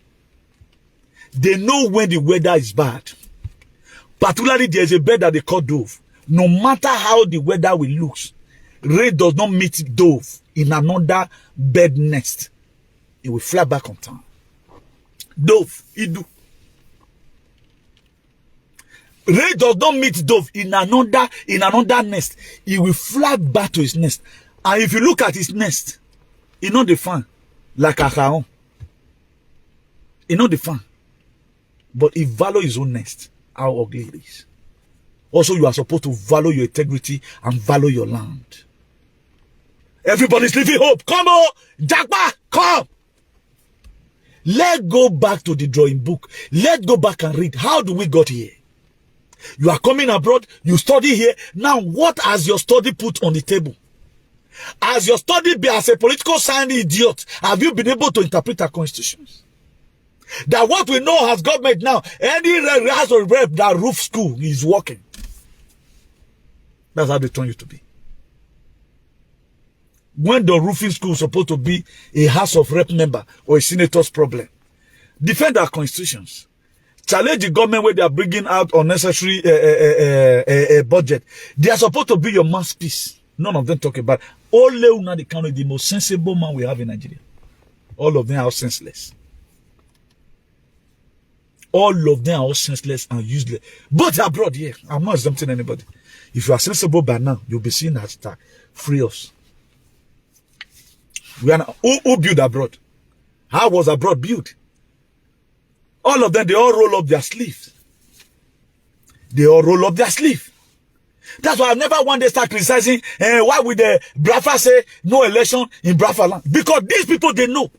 They know when the weather is bad. Particularly, there's a bird that they call dove. No matter how the weather will look, ray does not meet dove in another bird nest. It will fly back on time. Dove, it do. Ray does not meet dove in another nest. It will fly back to his nest. And if you look at his nest, it's not the fan like a cajon. It's not the fan. But he value his own nest. How ugly it is. Also, you are supposed to value your integrity and value your land. Everybody's living hope. Come on, Jagba, come. Let's go back to the drawing book. Let's go back and read. How do we got here? You are coming abroad. You study here. Now, what has your study put on the table? As your study be as a political science idiot, have you been able to interpret our constitutions? That what we know as government now, any house or rep that roof school is working. That's how they turn you to be. When the roofing school is supposed to be a house of rep member or a senator's problem, defend our constitutions. Challenge the government where they are bringing out unnecessary budget. They are supposed to be your mouthpiece. None of them talk about. Ole Nnamdi Kanu is the most sensible man we have in Nigeria. All of them are senseless. All of them are all senseless and useless. But abroad, yeah, I'm not exempting anybody. If you are sensible by now, you'll be seeing hashtag free us. We are not, who built abroad? How was abroad built? All of them, they all roll up their sleeves. They all roll up their sleeve. That's why I never one day start criticizing why would the Biafra say no election in Biafra land? Because these people, they know.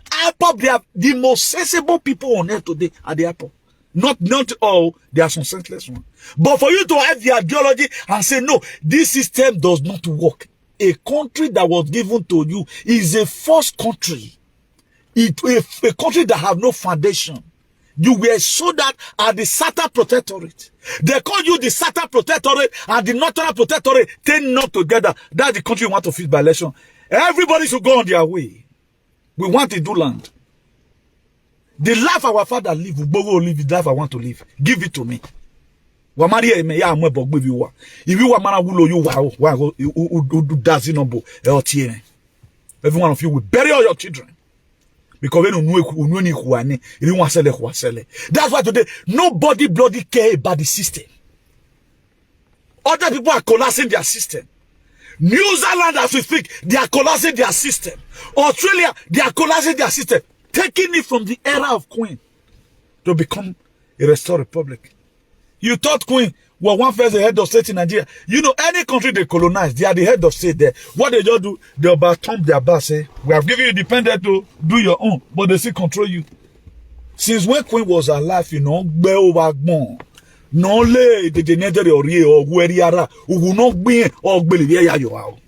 IPOP, they are the most sensible people on earth today at the IPOP. Not all, there are some senseless ones. But for you to have the ideology and say, no, this system does not work. A country that was given to you is a false country. A country that have no foundation. You were sold that at the Southern Protectorate. They call you the Southern Protectorate and the Northern Protectorate. They not together. That's the country you want to fix by election. Everybody should go on their way. We want to do land. The life our father live, we both live the life I want to live. Give it to me. If you want man will you does it no every one of you will bury all your children. Because when you want to sell it. That's why today nobody bloody care about the system. Other people are collapsing their system. New Zealand, as we speak, they are collapsing their system. Australia, they are collapsing their system. Taking it from the era of Queen to become a restored republic. You thought Queen was one first the head of state in Nigeria. You know, any country they colonize, they are the head of state there. What they just do, they about thump their back, say, we have given you independence to do your own, but they still control you. Since when Queen was alive, you know, no le de nedere ori o gweriara ugu no gbin o gbele ya yo awo.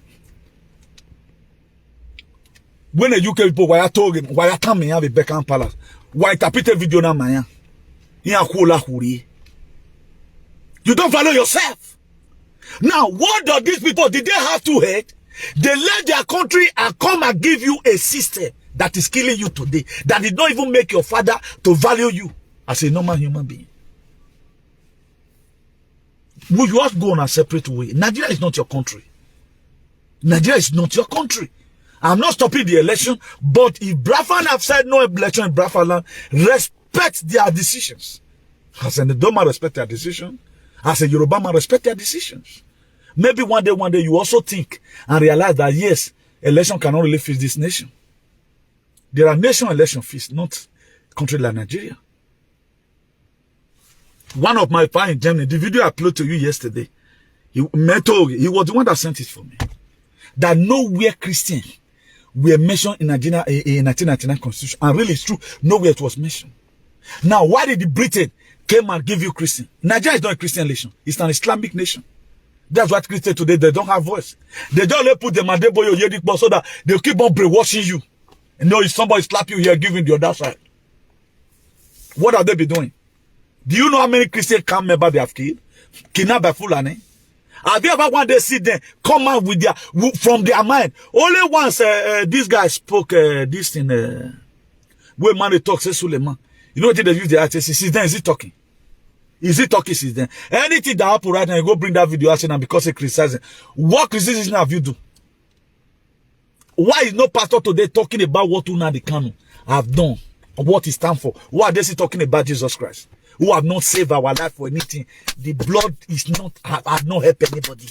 When the UK people were talking, why come have a Beckham Palace? Why interpret video na maya? You don't value yourself. Now, what do these people, did they have two heads? They left their country and come and give you a system that is killing you today, that did not even make your father to value you as a normal human being. Will you have gone a separate way? Nigeria is not your country. Nigeria is not your country. I'm not stopping the election, but if Biafran have said no election in Biafran, respect their decisions. As an Idoma respect their decision, as a Yoruba man respect their decisions. Maybe one day you also think and realize that yes, election cannot really fix this nation. There are nation election fees, not country like Nigeria. One of my friends in Germany, the video I uploaded to you yesterday, he was the one that sent it for me. That nowhere Christian were mentioned in Nigeria in 1999 constitution. And really it's true, nowhere it was mentioned. Now, why did the Britain came and give you Christian? Nigeria is not a Christian nation. It's an Islamic nation. That's what Christians today, they don't have voice. They don't let put them and they boy your Yedik so that they'll keep on brainwashing you. And know if somebody slap you here, giving the other side. What have they been doing? Do you know how many Christian camp members they have killed? Kidnapped by Fulani? Have you ever one day see them come out with from their mind? Only once this guy spoke this thing, where man they talk, say Suleiman. You know what they use the artist? Since then, is he talking? Is he talking since then? Anything that happen right now, you go bring that video out and because he criticizing. What criticism have you do? Why is no pastor today talking about what Nnamdi Kanu have done? Or what he stand for? Why are they still talking about Jesus Christ? Who have not saved our life for anything. The blood is not, have not helped anybody.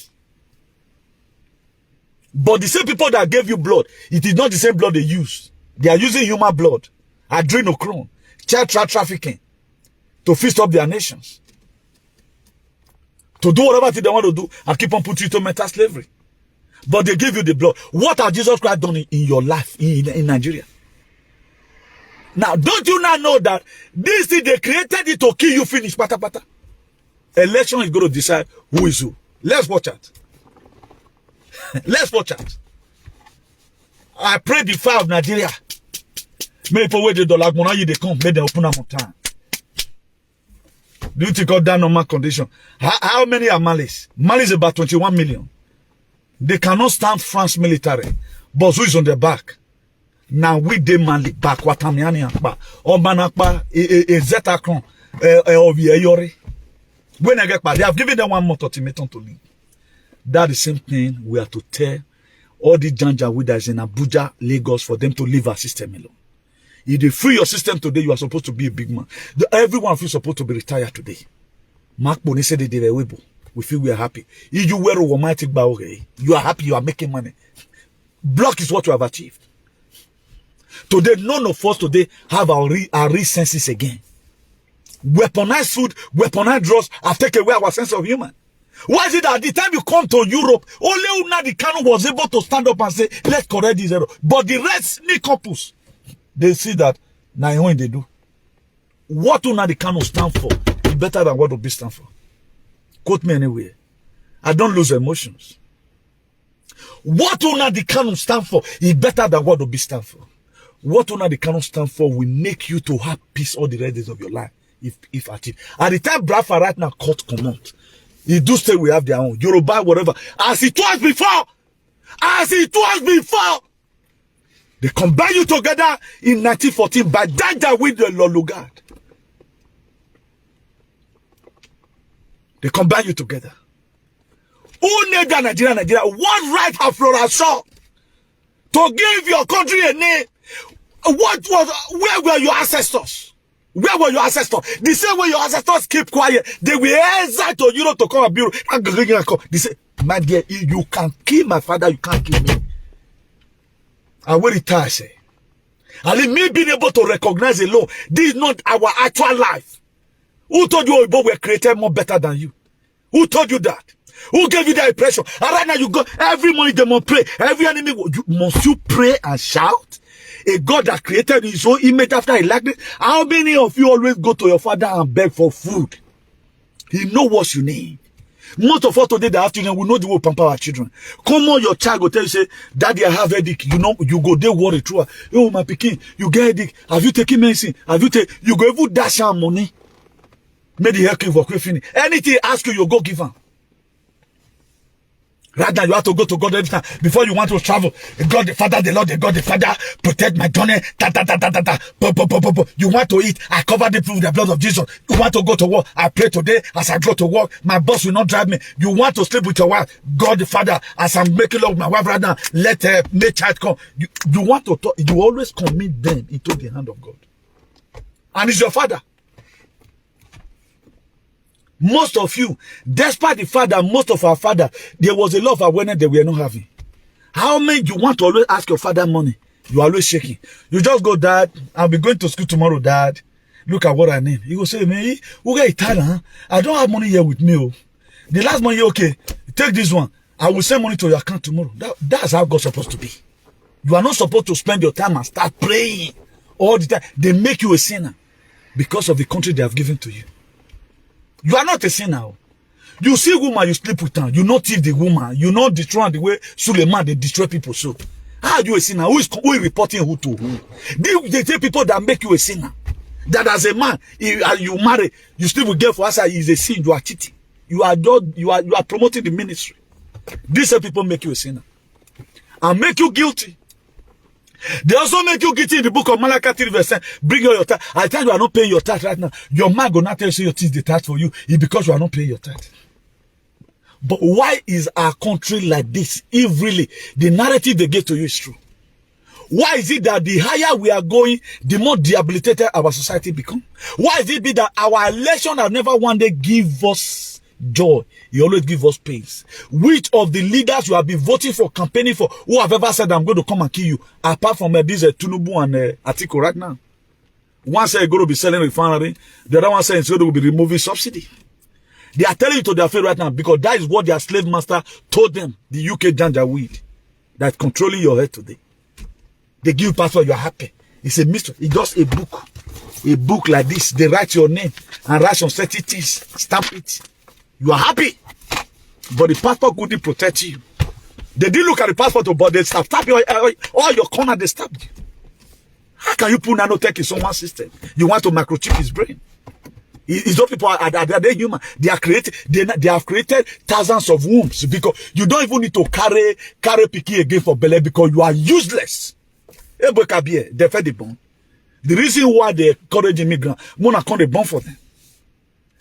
But the same people that gave you blood, it is not the same blood they use. They are using human blood, adrenochrome, child trafficking, to feast up their nations. To do whatever they want to do and keep on putting you to mental slavery. But they give you the blood. What has Jesus Christ done in your life in Nigeria? Now, don't you not know that this thing, they created it to kill you, finish, pata pata. Election is going to decide who is who. Let's watch it. Let's watch it. I pray the fire of Nigeria. Many people wait the like money they come, make them open up on time. Do you think of that normal condition? How many are Malis? Mali is about 21 million. They cannot stand France military. But who is on their back? Now we de Mali back watamiani akpa. Obanakpa ezetakron ovieyore. When I get back, they have given them 1 month ultimatum to leave. That the same thing we are to tell all the Janja widows in Abuja, Lagos for them to leave our system alone. If they free your system today, you are supposed to be a big man. Everyone of you is supposed to be retired today. Mark Boni said they were able. We feel we are happy. If you wear a romantic bow, you are happy, you are making money. Block is what you have achieved. Today, none of us today have our real senses again. Weaponized food, weaponized drugs have taken away our sense of human. Why is it that at the time you come to Europe, only Nnamdi Kanu was able to stand up and say, let's correct this error. But the rest, Nikopus, they see that now when they do. What Nnamdi Kanu stand for is better than what Obi stand for. Quote me anywhere. I don't lose emotions. What Nnamdi Kanu stand for is better than what Obi stand for. What Nnamdi Kanu stand for will make you to have peace all the rest days of your life. If achieved. At the time Biafra right now court command. He do say we have their own. Yoruba, whatever. As it was before. As it was before. They combine you together in 1914 by Dada with the Lolugard. They combine you together. Who named Nigeria? What right have Flora Shaw to give your country a name? Where were your ancestors? Where were your ancestors? The same way your ancestors keep quiet, they will exile to Europe to come and build. They say, my dear, you can kill my father, you can't kill me. And what it I say? And me being able to recognize alone, this is not our actual life. Who told you we were created more better than you? Who told you that? Who gave you that impression? And right now you go, every morning they must pray. Every enemy, must you pray and shout? A God that created his own image after he liked it. How many of you always go to your father and beg for food? He knows what you need. Most of us today that have children, we know the way we pamper our children. Come on, your child will tell you, say, Daddy, I have headache. You know, you go there worry through. Oh, my pikin, you get headache. Have you taken medicine? You go even dash our money. Maybe the health work finish. Anything he ask you, you go give him. Right now, you have to go to God every time. Before you want to travel, God the Father, the Lord, the God the Father, protect my journey. Ta, ta, ta, ta, ta, ta. Bo, bo, bo, bo, bo. You want to eat, I cover the food with the blood of Jesus. You want to go to work, I pray today as I go to work. My boss will not drive me. You want to sleep with your wife, God the Father, as I'm making love with my wife right now, let may child come. You want to talk, you always commit them into the hand of God. And it's your father. Most of you, despite the fact that most of our father, there was a lot of awareness that we are not having. How many you want to always ask your father money? You are always shaking. You just go, Dad, I'll be going to school tomorrow, Dad. Look at what I need. He will say, man, who get it, huh? I don't have money here with me. Oh. The last money, okay, take this one. I will send money to your account tomorrow. That's how God's supposed to be. You are not supposed to spend your time and start praying all the time. They make you a sinner because of the country they have given to you. You are not a sinner. You see woman, you sleep with her. You not thief the woman. You not destroy the way Suleiman, they destroy people. So, how are you a sinner? Who is reporting who to who? They say people that make you a sinner. That as a man, you marry, you sleep with girl for us, is a sin. You are cheating. You are promoting the ministry. These people make you a sinner and make you guilty. They also make you guilty in the book of Malachi 3 verse 10. Bring your tithe. I tell you are not paying your tithe right now. Your man will not tell you your the tithe for you. It's because you are not paying your tithe. But why is our country like this if really the narrative they give to you is true? Why is it that the higher we are going, the more debilitated our society become? Why is it be that our election have never one day give us joy? He always give us pains. Which of the leaders you have been voting for, campaigning for, who have ever said, I'm going to come and kill you, apart from this Tinubu and Atiku right now? One said, going to be selling refinery. The other one said, it's going to be removing subsidy. They are telling you to their face right now because that is what their slave master told them, the UK ganja weed, that's controlling your head today. They give you password, you are happy. It's a mystery. It's just a book. A book like this. They write your name and write some certain things. Stamp it. You are happy. But the passport couldn't protect you. They didn't look at the passport, but they stab all your corner, they stabbed you. How can you put nanotech in someone's system? You want to microchip his brain. It's not people are they human. They are created. They have created thousands of wombs because you don't even need to carry picky again for belly because you are useless. They fed the bone. The reason why they encourage immigrants, Mona can't they born for them.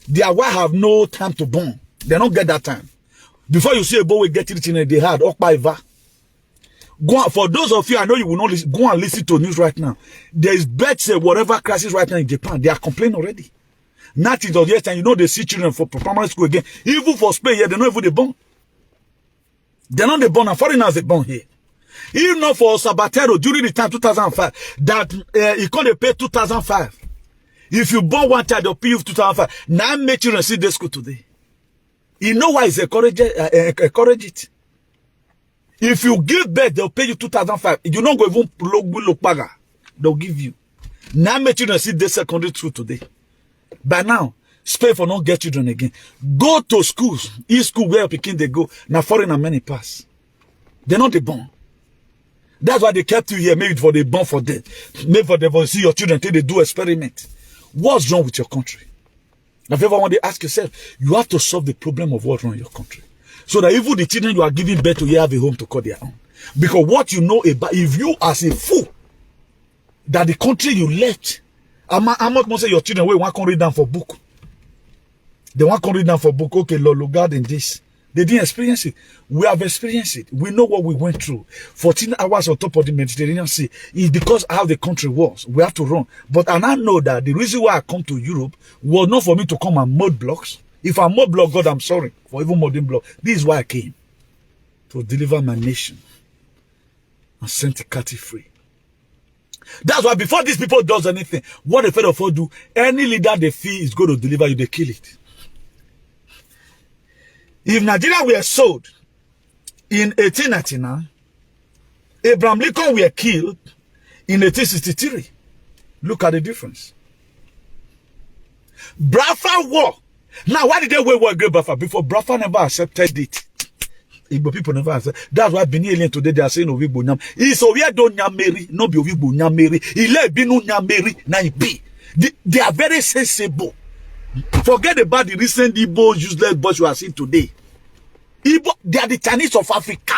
Their wife have no time to born. They don't get that time. Before you see a boy get it in, they had go on, for those of you I know you will not listen, go and listen to news right now. There is bets whatever crisis right now in Japan. They are complaining already. Nothing of yes, and you know they see children for primary school again. Even for Spain here, they know even they born. They're not the born and foreigners they born here. Even not for Sabatero during the time 2005 that he can't pay 2005. If you born one child, they'll pay you 2005. Now make children see this school today. You know why it's encourage it. If you give birth, they'll pay you 2005. You don't go even look baga. They'll give you. Now make children see this secondary school today. By now, Spain for not get children again. Go to schools. In school where Peking they go. Now foreign and many pass. They're not the born. That's why they kept you here. Maybe for the born for death. Maybe for they see your children till they do experiment. What's wrong with your country? Now, if you ever want to ask yourself, you have to solve the problem of what's wrong in your country. So that even the children you are giving birth to, you have a home to call their own. Because what you know about, if you as a fool, that the country you left, I'm not going to say your children, wait, one can read down for book. They want to read down for book. Okay, Lord, God in this. They didn't experience it. We have experienced it. We know what we went through. 14 hours on top of the Mediterranean Sea is because how the country was. We have to run. But and I know that the reason why I come to Europe was not for me to come and mud blocks. If I mud block, God, I'm sorry for even modding block. This is why I came. To deliver my nation. And set the captive free. That's why before these people does anything, what the federal folk do, any leader they feel is going to deliver you, they kill it. If Nigeria were sold in 1899, Abraham Lincoln were killed in 1863. Look at the difference. Biafra war. Now, why did they wage war against Biafra? Before Biafra never accepted it. Igbo people never accepted. That's why Benin alien today they are saying Ovigbo Nyam. It's Oviedo Nyameri, no be Ovigbo Nyameri. Ile Binu Nyameri na ibi. They are very sensible. Forget about the recent Igbo useless boys you are seeing today. Igbo, they are the Chinese of Africa.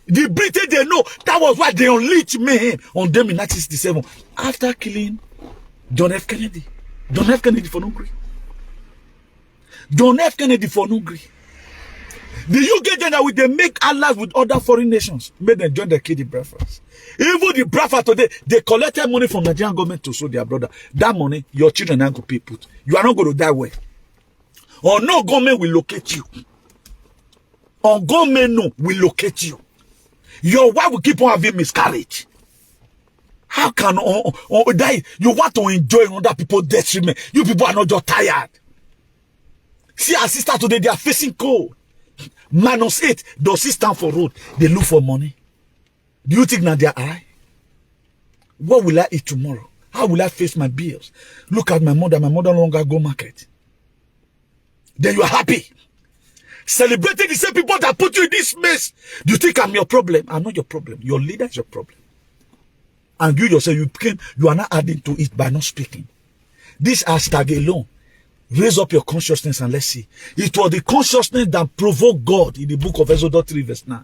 The British, they know. That was why they unleashed mayhem on them in 1967 after killing John F. Kennedy. John F. Kennedy for no gree. John F. Kennedy for no gree. The UK general, they make allies with other foreign nations, made them join the kiddie breakfast. Even the breakfast today, they collected money from the Nigerian government to show their brother. That money, your children are going to pay put. You are not going to die well. Or no government will locate you. Or government no will locate you. Your wife will keep on having miscarriage. How can die? You want to enjoy other people's death treatment. You people are not just tired. See our sister today, they are facing cold. -8, does it stand for road? They look for money. Do you think now their eye? What will I eat tomorrow? How will I face my bills? Look at my mother no longer go market. Then you are happy. Celebrating the same people that put you in this mess. Do you think I'm your problem? I'm not your problem. Your leader is your problem. And you yourself, you are not adding to it by not speaking. This hashtag alone. Raise up your consciousness and let's see. It was the consciousness that provoked God in the book of Exodus 3 verse 9.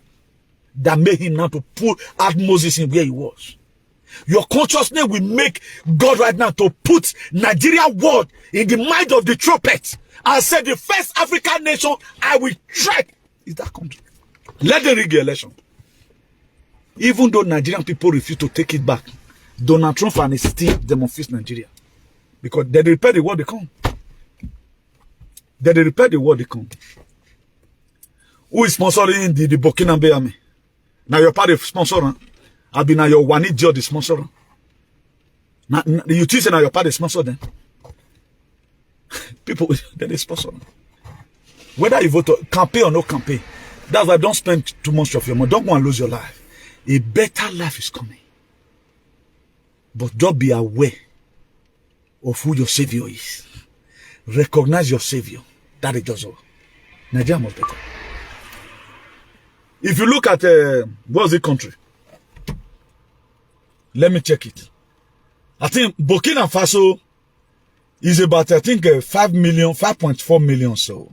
That made him now to put out Moses in where he was. Your consciousness will make God right now to put Nigeria word in the mind of the trumpet. And said the first African nation I will track is that country. Let them rig the election. Even though Nigerian people refuse to take it back, Donald Trump and his team demonstrate Nigeria. Because they repair the word they come. They repair the word they come. Who is sponsoring the Burkina Faso army? Now your party sponsor. I've been now your one idiot the sponsor. Now you think now your party sponsor them. People then they sponsor. Whether you vote or campaign or no campaign, that's why don't spend too much of your money. Don't go and lose your life. A better life is coming. But just be aware of who your savior is. Recognize your savior. That is just all. Nigeria must better. If you look at what's the country? Let me check it. I think Burkina Faso is about, I think, 5 million, 5.4 million. So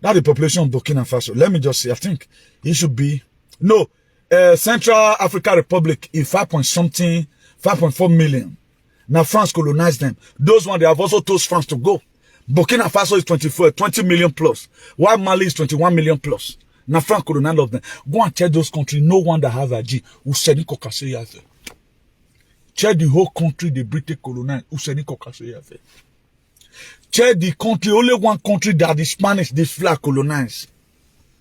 that's the population of Burkina Faso. Let me just say, I think it should be, no, Central African Republic is 5.4 million. Now France colonized them. Those ones, they have also told France to go. Burkina Faso is 20 million plus. While Mali is 21 million plus. Now France colonized of them. Go and check those countries. No one that have a G. Who said it kokase. Check the whole country the British colonized. Who said it kokase. Check the country. Only one country that the Spanish, the flag colonized.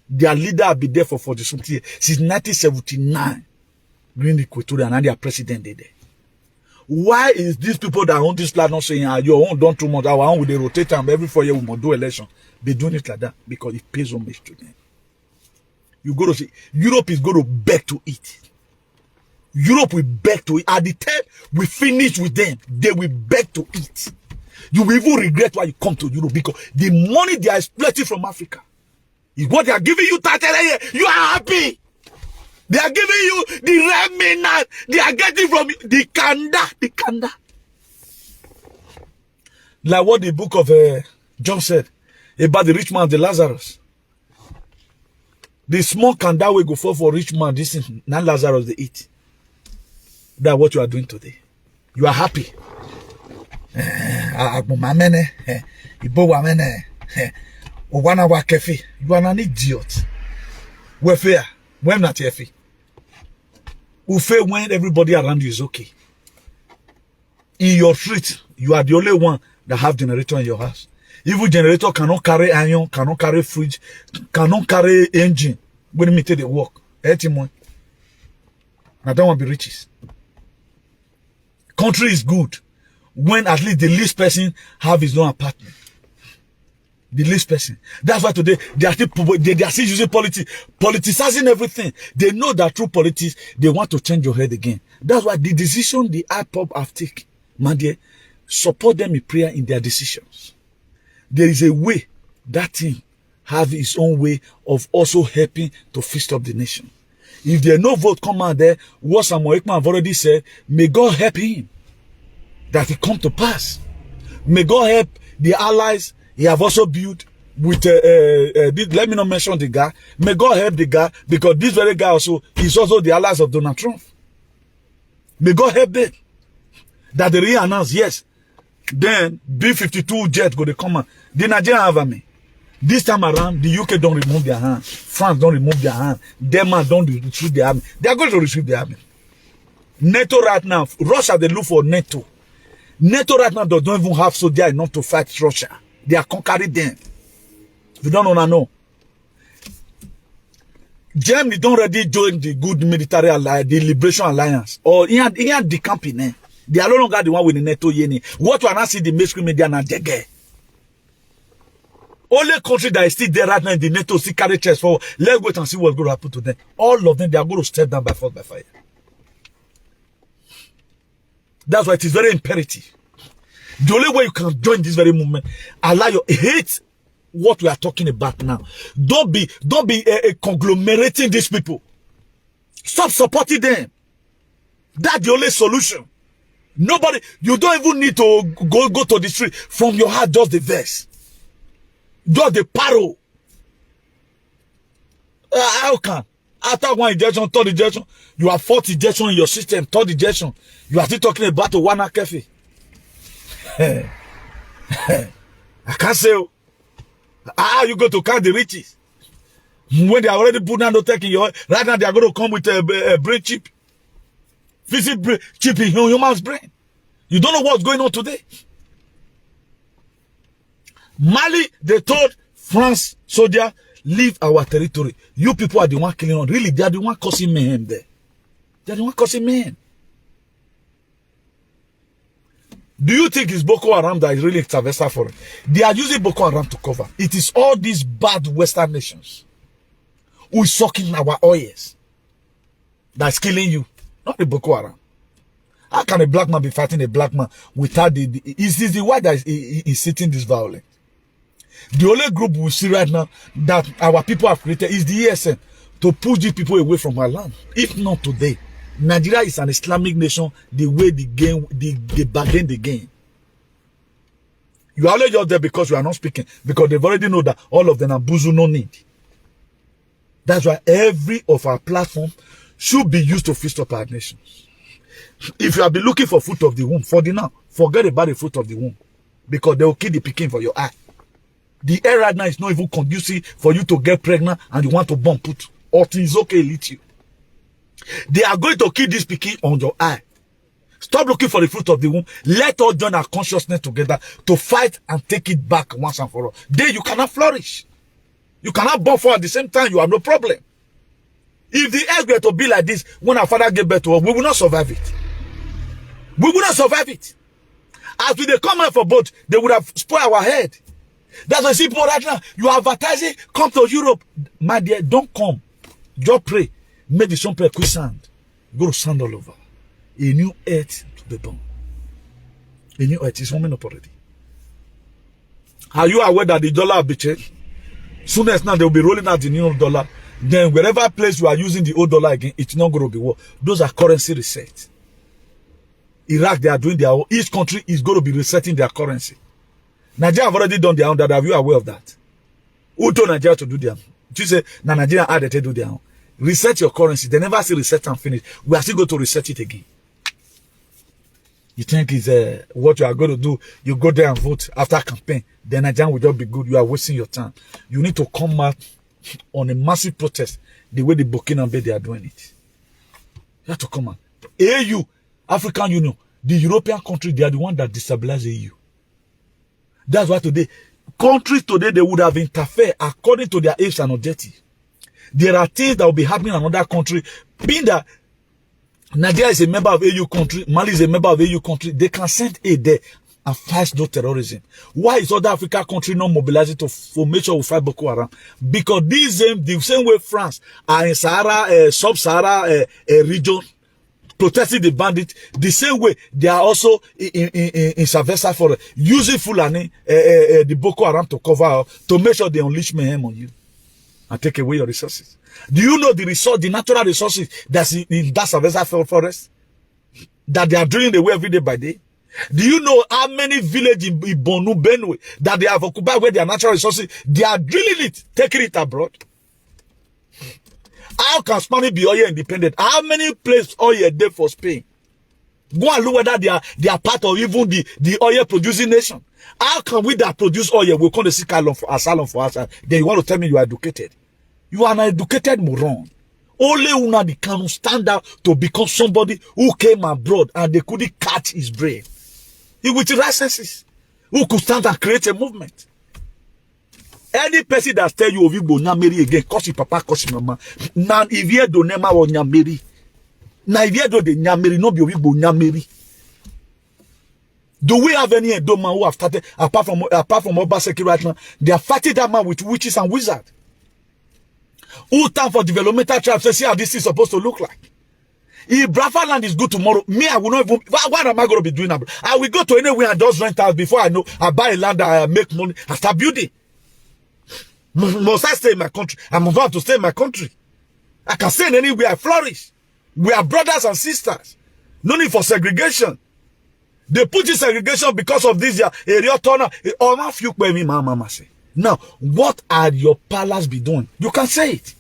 Their leader have been there for 40 years. Since 1979. Green Equatorial and their president there. Why is these people that own this land not saying, your own don't too much, our own with the rotate time every 4 years we must do election? They doing it like that because it pays homage to them. You go to see, Europe is going to beg to eat. Europe will beg to eat. At the time we finish with them, they will beg to eat. You will even regret why you come to Europe because the money they are exploiting from Africa is what they are giving you. You are happy. They are giving you the remnant. They are getting from the kanda. Like what the book of John said about the rich man, the Lazarus. The small kanda will go for rich man. This is not Lazarus they eat. That's what you are doing today. You are happy. You are an idiot. We're fair. We're not happy. We fail when everybody around you is okay. In your street, you are the only one that have generator in your house. Even generator cannot carry iron, cannot carry fridge, cannot carry engine. When me take the work, I don't want to be riches. Country is good when at least the least person have his own apartment. The least person. That's why today they are still using politicizing everything. They know that through politics they want to change your head again. That's why the decision the IPOB have taken, my dear, support them in prayer in their decisions. There is a way that thing have its own way of also helping to fix up the nation. If there no vote come out there, what Samuel Ekman have already said, may God help him that it come to pass. May God help the allies he have also built with let me not mention the guy. May God help the guy, because this very guy also is also the allies of Donald Trump. May God help them. That they re-announce, yes. Then B-52 jet go to come on. The Nigerian army. This time around, the UK don't remove their hand. France don't remove their hand. Denmark don't retreat their army. They are going to retreat their army. NATO right now, Russia, they look for NATO. NATO right now don't even have soldiers enough to fight Russia. They are conquering them. You don't know. Germany don't already join the good military alliance, the Liberation Alliance. Or he had the company. They are no longer the one with the NATO yeni. What you are not see the mainstream media na jege. Only country that is still there right now in the NATO still carry chest forward. Let's wait and see what's going to happen to them. All of them, they are going to step down by force, by fire. That's why it is very imperative. The only way you can join this very movement, allow your hate what we are talking about now. Don't be conglomerating these people. Stop supporting them. That's the only solution. Nobody, you don't even need to go to the street. From your heart, just the verse. Just the paro. How can? After one injection, third injection, you have fourth injection in your system, third injection. You are still talking about a one cafe. I can't say how you go to count the riches. When they are already put down the tech in your right now, they are going to come with a brain chip. Physical chip in human's brain. You don't know what's going on today. Mali, they told France soldier, leave our territory. You people are the one killing us. Really, they are the one causing mayhem there. They are the one causing mayhem. Do you think it's Boko Haram that is really traversal for it? They are using Boko Haram to cover. It is all these bad Western nations who is sucking our oils that's killing you. Not the Boko Haram. How can a black man be fighting a black man without is the white that is sitting this violence? The only group we see right now that our people have created is the ESN to push these people away from our land. If not today, Nigeria is an Islamic nation. The way the game, they bargain the game. You are only just there because you are not speaking, because they've already know that all of them are buzu no need. That's why every of our platform should be used to feast up our nations. If you have been looking for fruit of the womb, for the now, forget about the fruit of the womb, because they will kill the pikin for your eye. The air right now is not even conducive for you to get pregnant and you want to bomb put. Or it is okay, little. They are going to kill this pikin on your eye. Stop looking for the fruit of the womb. Let us join our consciousness together to fight and take it back once and for all. Then you cannot flourish. You cannot bomb for at the same time. You have no problem. If the earth were to be like this, when our father gave birth to us, we will not survive it. We will not survive it. As we they come out for both, they would have spoiled our head. That's why people right now, you are advertising, come to Europe. My dear, don't come. Just pray. Make the sun quick sand. Go to sand all over. A new earth to be born. A new earth is warming up already. Are you aware that the dollar will be changed? Soon as now they will be rolling out the new dollar. Then wherever place you are using the old dollar again, it's not going to be war. Those are currency reset. Iraq, they are doing their own. Each country is going to be resetting their currency. Nigeria have already done their own. Are you aware of that? Who told Nigeria to do their own? You say, now Nigeria had to do their own. Reset your currency. They never say reset and finish. We are still going to reset it again. You think is what you are going to do? You go there and vote after campaign. Then Nigeria will just be good. You are wasting your time. You need to come out on a massive protest the way the Burkina Faso they are doing it. You have to come out. AU, African Union, the European country, they are the one that destabilize AU. That's why today, countries today, they would have interfered according to their aims and objectives. There are things that will be happening in another country, being that Nigeria is a member of AU country, Mali is a member of AU country, they can send aid there and fight no terrorism. Why is other African country not mobilizing to make sure we fight Boko Haram? Because the same way France are in Sahara, sub-Sahara region, protecting the bandit, the same way they are also in Savessa for using Fulani, the Boko Haram to cover, to make sure they unleash mayhem on you and take away your resources. Do you know the natural resources that's in that Savessa forest that they are drilling away every day by day? Do you know how many villages in Bonu, Benue that they have occupied where their natural resources, they are drilling it, taking it abroad? How can Spanish be oil independent? How many places oil there for Spain? Go and look whether they are part of even the oil producing nation. How can we that produce oil will come to seek asylum for us? Then you want to tell me you are educated? You are an educated moron. Only Nnamdi Kanu stand out to become somebody who came abroad and they couldn't catch his brain. He with licenses who could stand and create a movement. Any person that tell you of you go nyameri again, cause your papa, cause your mama. Now if you do nema or nyameri, now if you do the nyameri, no be of you go nyameri. Do we have any Edoma who have started apart from Obaseki right now? They are fighting that man with witches and wizards. Who time for developmental tribes to see how this is supposed to look like? If Brafa land is good tomorrow, me, I will not even. What am I going to be doing? I will go to anywhere and just rent out before I know I buy a land, I make money, I start building. Must I stay in my country? I'm about to stay in my country. I can stay anywhere, I flourish. We are brothers and sisters. No need for segregation. They put in segregation because of this area turner. Now, what are your palace be doing? You can say it.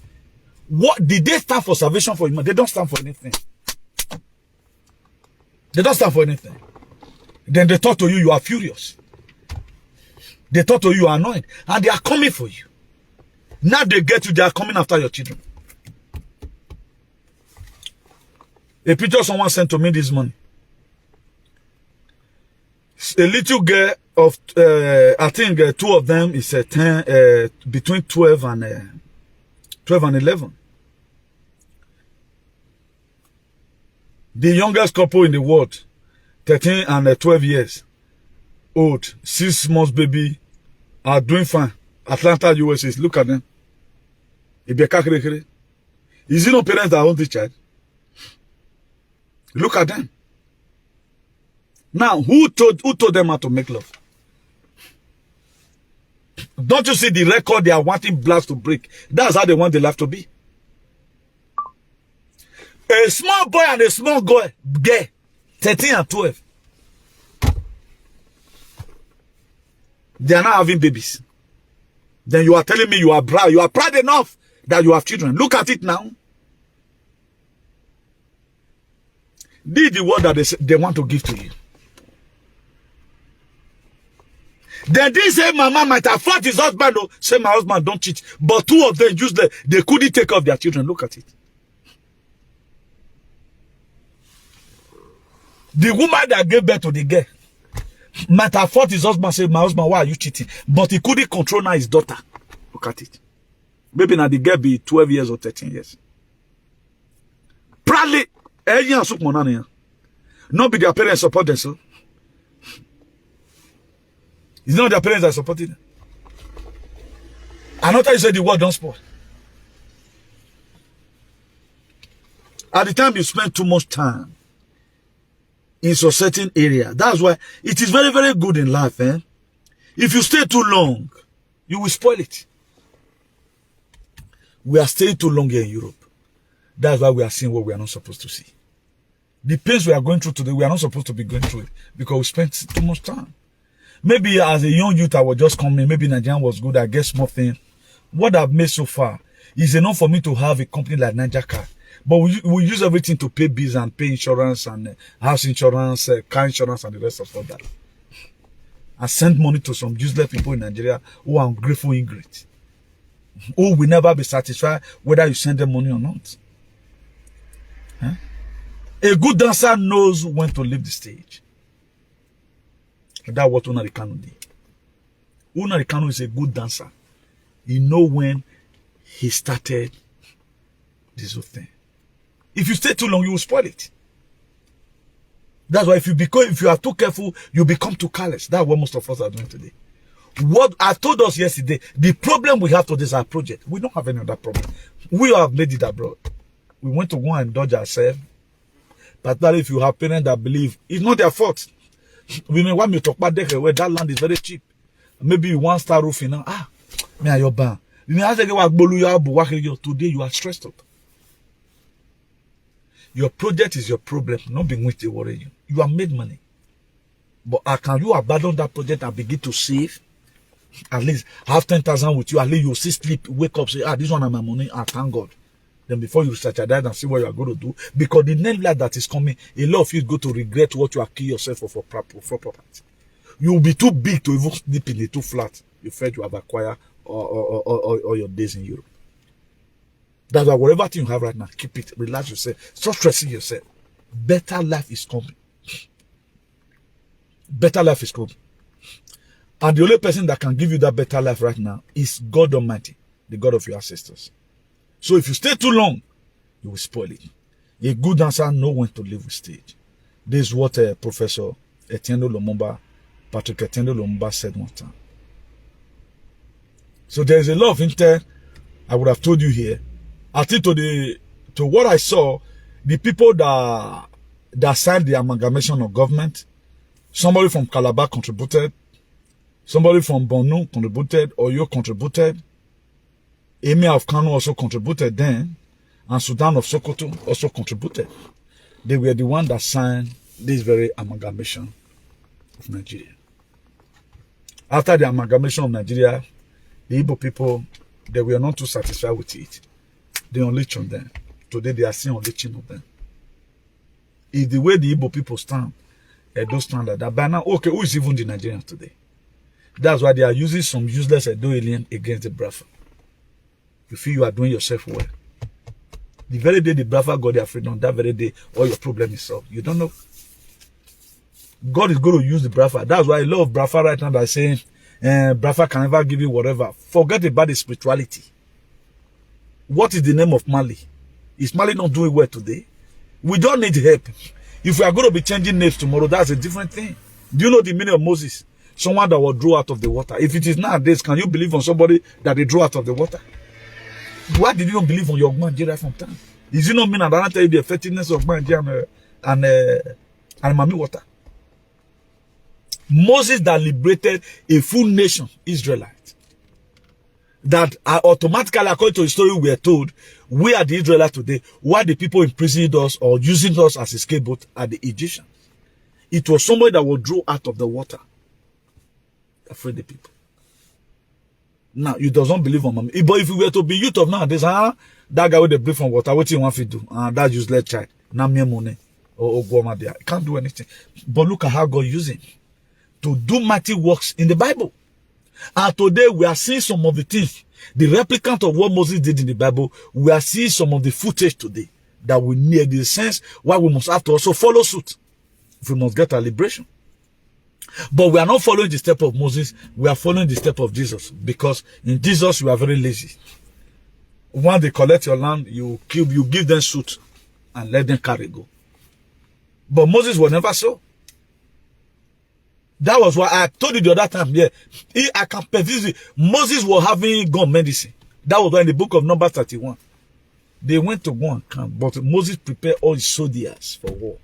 What did they stand for? Salvation for human? They don't stand for anything. They don't stand for anything. Then they talk to you, you are furious. They talk to you, you are annoyed. And they are coming for you. Now they get you, they are coming after your children. A picture someone sent to me this morning. A little girl of, I think two of them is 10, between 12 and 11. The youngest couple in the world, 13 and 12 years old, 6 months baby, are doing fine. Atlanta, USA, look at them. Is it no parents that own the child? Look at them. Now, who told them how to make love? Don't you see the record they are wanting blacks to break? That's how they want their life to be. A small boy and a small girl, 13 and 12. They are not having babies. Then you are telling me you are proud enough that you have children. Look at it now. This is the word that they want to give to you. Then this same mama might have fought his husband, say my husband don't cheat. But two of them they couldn't take care of their children. Look at it. The woman that gave birth to the girl might have fought his husband, say my husband, why are you cheating? But he couldn't control now his daughter. Look at it. Maybe now the girl be 12 years or 13 years. Proudly, not be their parents support them, so. It's not their parents that supported them. Another you say the word don't spoil. At the time you spend too much time in a certain area. That's why it is very, very good in life. If you stay too long, you will spoil it. We are staying too long here in Europe. That's why we are seeing what we are not supposed to see. The pains we are going through today, we are not supposed to be going through it because we spent too much time. Maybe as a young youth, I was just coming. Maybe Nigerian was good. I guess small thing. What I've made so far is enough for me to have a company like Niger Car. But we use everything to pay bills and pay insurance and house insurance, car insurance and the rest of all that. I send money to some useless people in Nigeria who are ungrateful ingrates. Who will never be satisfied whether you send them money or not. Huh? A good dancer knows when to leave the stage. That's what Nnamdi Kanu did. Nnamdi Kanu is a good dancer. He knows when he started this whole thing. If you stay too long, you will spoil it. That's why if you are too careful, you become too careless. That's what most of us are doing today. What I told us yesterday, the problem we have today is our project. We don't have any other problem. We have made it abroad. We want to go and indulge ourselves. But that if you have parents that believe, it's not their fault. We may want me to talk about where that land is very cheap. Maybe you want star roofing now. Me and your ban. Today you are stressed up. Your project is your problem, not being which they worry you. You have made money. But can you abandon that project and begin to save? At least have 10,000 with you. At least you see sleep, wake up, say, this one is my money. Thank God. Then before you strategize and see what you are going to do, because the next life that is coming, a lot of you go to regret what you are killing yourself for property. You will be too big to even sleep in the too flat you felt you have acquired or your days in Europe. That's why whatever thing you have right now, keep it, relax yourself, stop stressing yourself. Better life is coming. Better life is coming. And the only person that can give you that better life right now is God Almighty, the God of your ancestors. So if you stay too long, you will spoil it. A good dancer knows when to leave the stage. This is what Professor Patrick Etienne Lumumba said one time. So there is a lot of intent I would have told you here. I think to what I saw, the people that signed the amalgamation of government, somebody from Calabar contributed, somebody from Borno contributed, Oyo contributed, Emir of Kano also contributed then, and Sudan of Sokoto also contributed. They were the one that signed this very amalgamation of Nigeria. After the amalgamation of Nigeria, the Igbo people, they were not too satisfied with it. They unleashed on them. Today they are still unleashing on them. If the way the Igbo people stand, Edo stand like that, by now, okay, who is even the Nigerians today? That's why they are using some useless Edo alien against the Biafra. You feel you are doing yourself well. The very day the Biafra got their freedom, that very day, all your problem is solved. You don't know. God is going to use the Biafra. That's why I love Biafra right now by saying, Biafra can never give you whatever. Forget about the spirituality. What is the name of Mali? Is Mali not doing well today? We don't need help. If we are going to be changing names tomorrow, that's a different thing. Do you know the meaning of Moses? Someone that was drawn out of the water. If it is nowadays, can you believe on somebody that they drew out of the water? Why did you not believe on your Nigeria from time? Is it not mean that I tell you the effectiveness of Nigeria and Mami water? Moses that liberated a full nation, Israelites, that are automatically, according to the story we are told, we are the Israelites today. Why the people imprisoning us or using us as a scapegoat are the Egyptians? It was somebody that was drawn out of the water. Afraid the people. Now, you doesn't believe on Mami. But if you were to be youth of nowadays, that guy with the breath from water, what do you want to do? That useless child. Now, me money. Or Guama there. Can't do anything. But look at how God used him to do mighty works in the Bible. And today we are seeing some of the things, the replicant of what Moses did in the Bible. We are seeing some of the footage today that we need, the sense why we must have to also follow suit if we must get our liberation. But we are not following the step of Moses. We are following the step of Jesus, because in Jesus we are very lazy. Once they collect your land, you give them suit and let them carry go. But Moses was never so. That was why I told you the other time, yeah, I can perceive it. Moses was having gun medicine. That was why in the book of Numbers 31. They went to go and camp, but Moses prepared all his soldiers for war.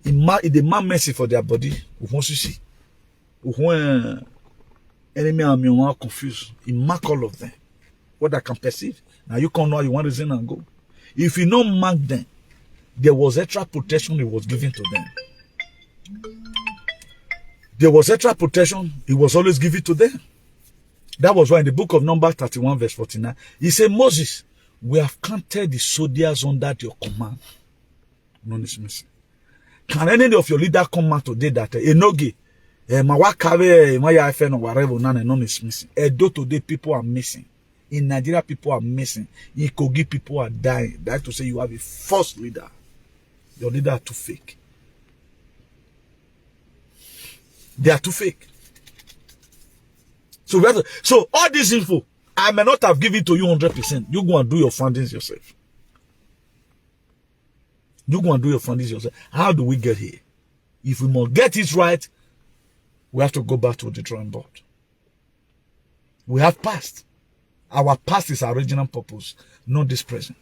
He demand mercy for their body. Once you see, when enemy army are confused, he mark all of them. What I can perceive. Now you can't know you want to reason and go. If you don't mark them, there was extra protection he was given to them. There was extra protection he was always giving to them. That was why in the book of Numbers 31 verse 49, he said, Moses, we have counted the soldiers under your command. None is missing. Can any of your leaders come out today that Enoge, Mawakawe, Maya FN or whatever, none is missing? Edo today people are missing. In Nigeria people are missing. In Kogi people are dying. That to say you have a false leader. Your leader are too fake. They are too fake. So all this info, I may not have given to you 100%. You go and do your findings yourself. You go and do your findings yourself. How do we get here? If we must get it right, we have to go back to the drawing board. We have past. Our past is our original purpose, not this present.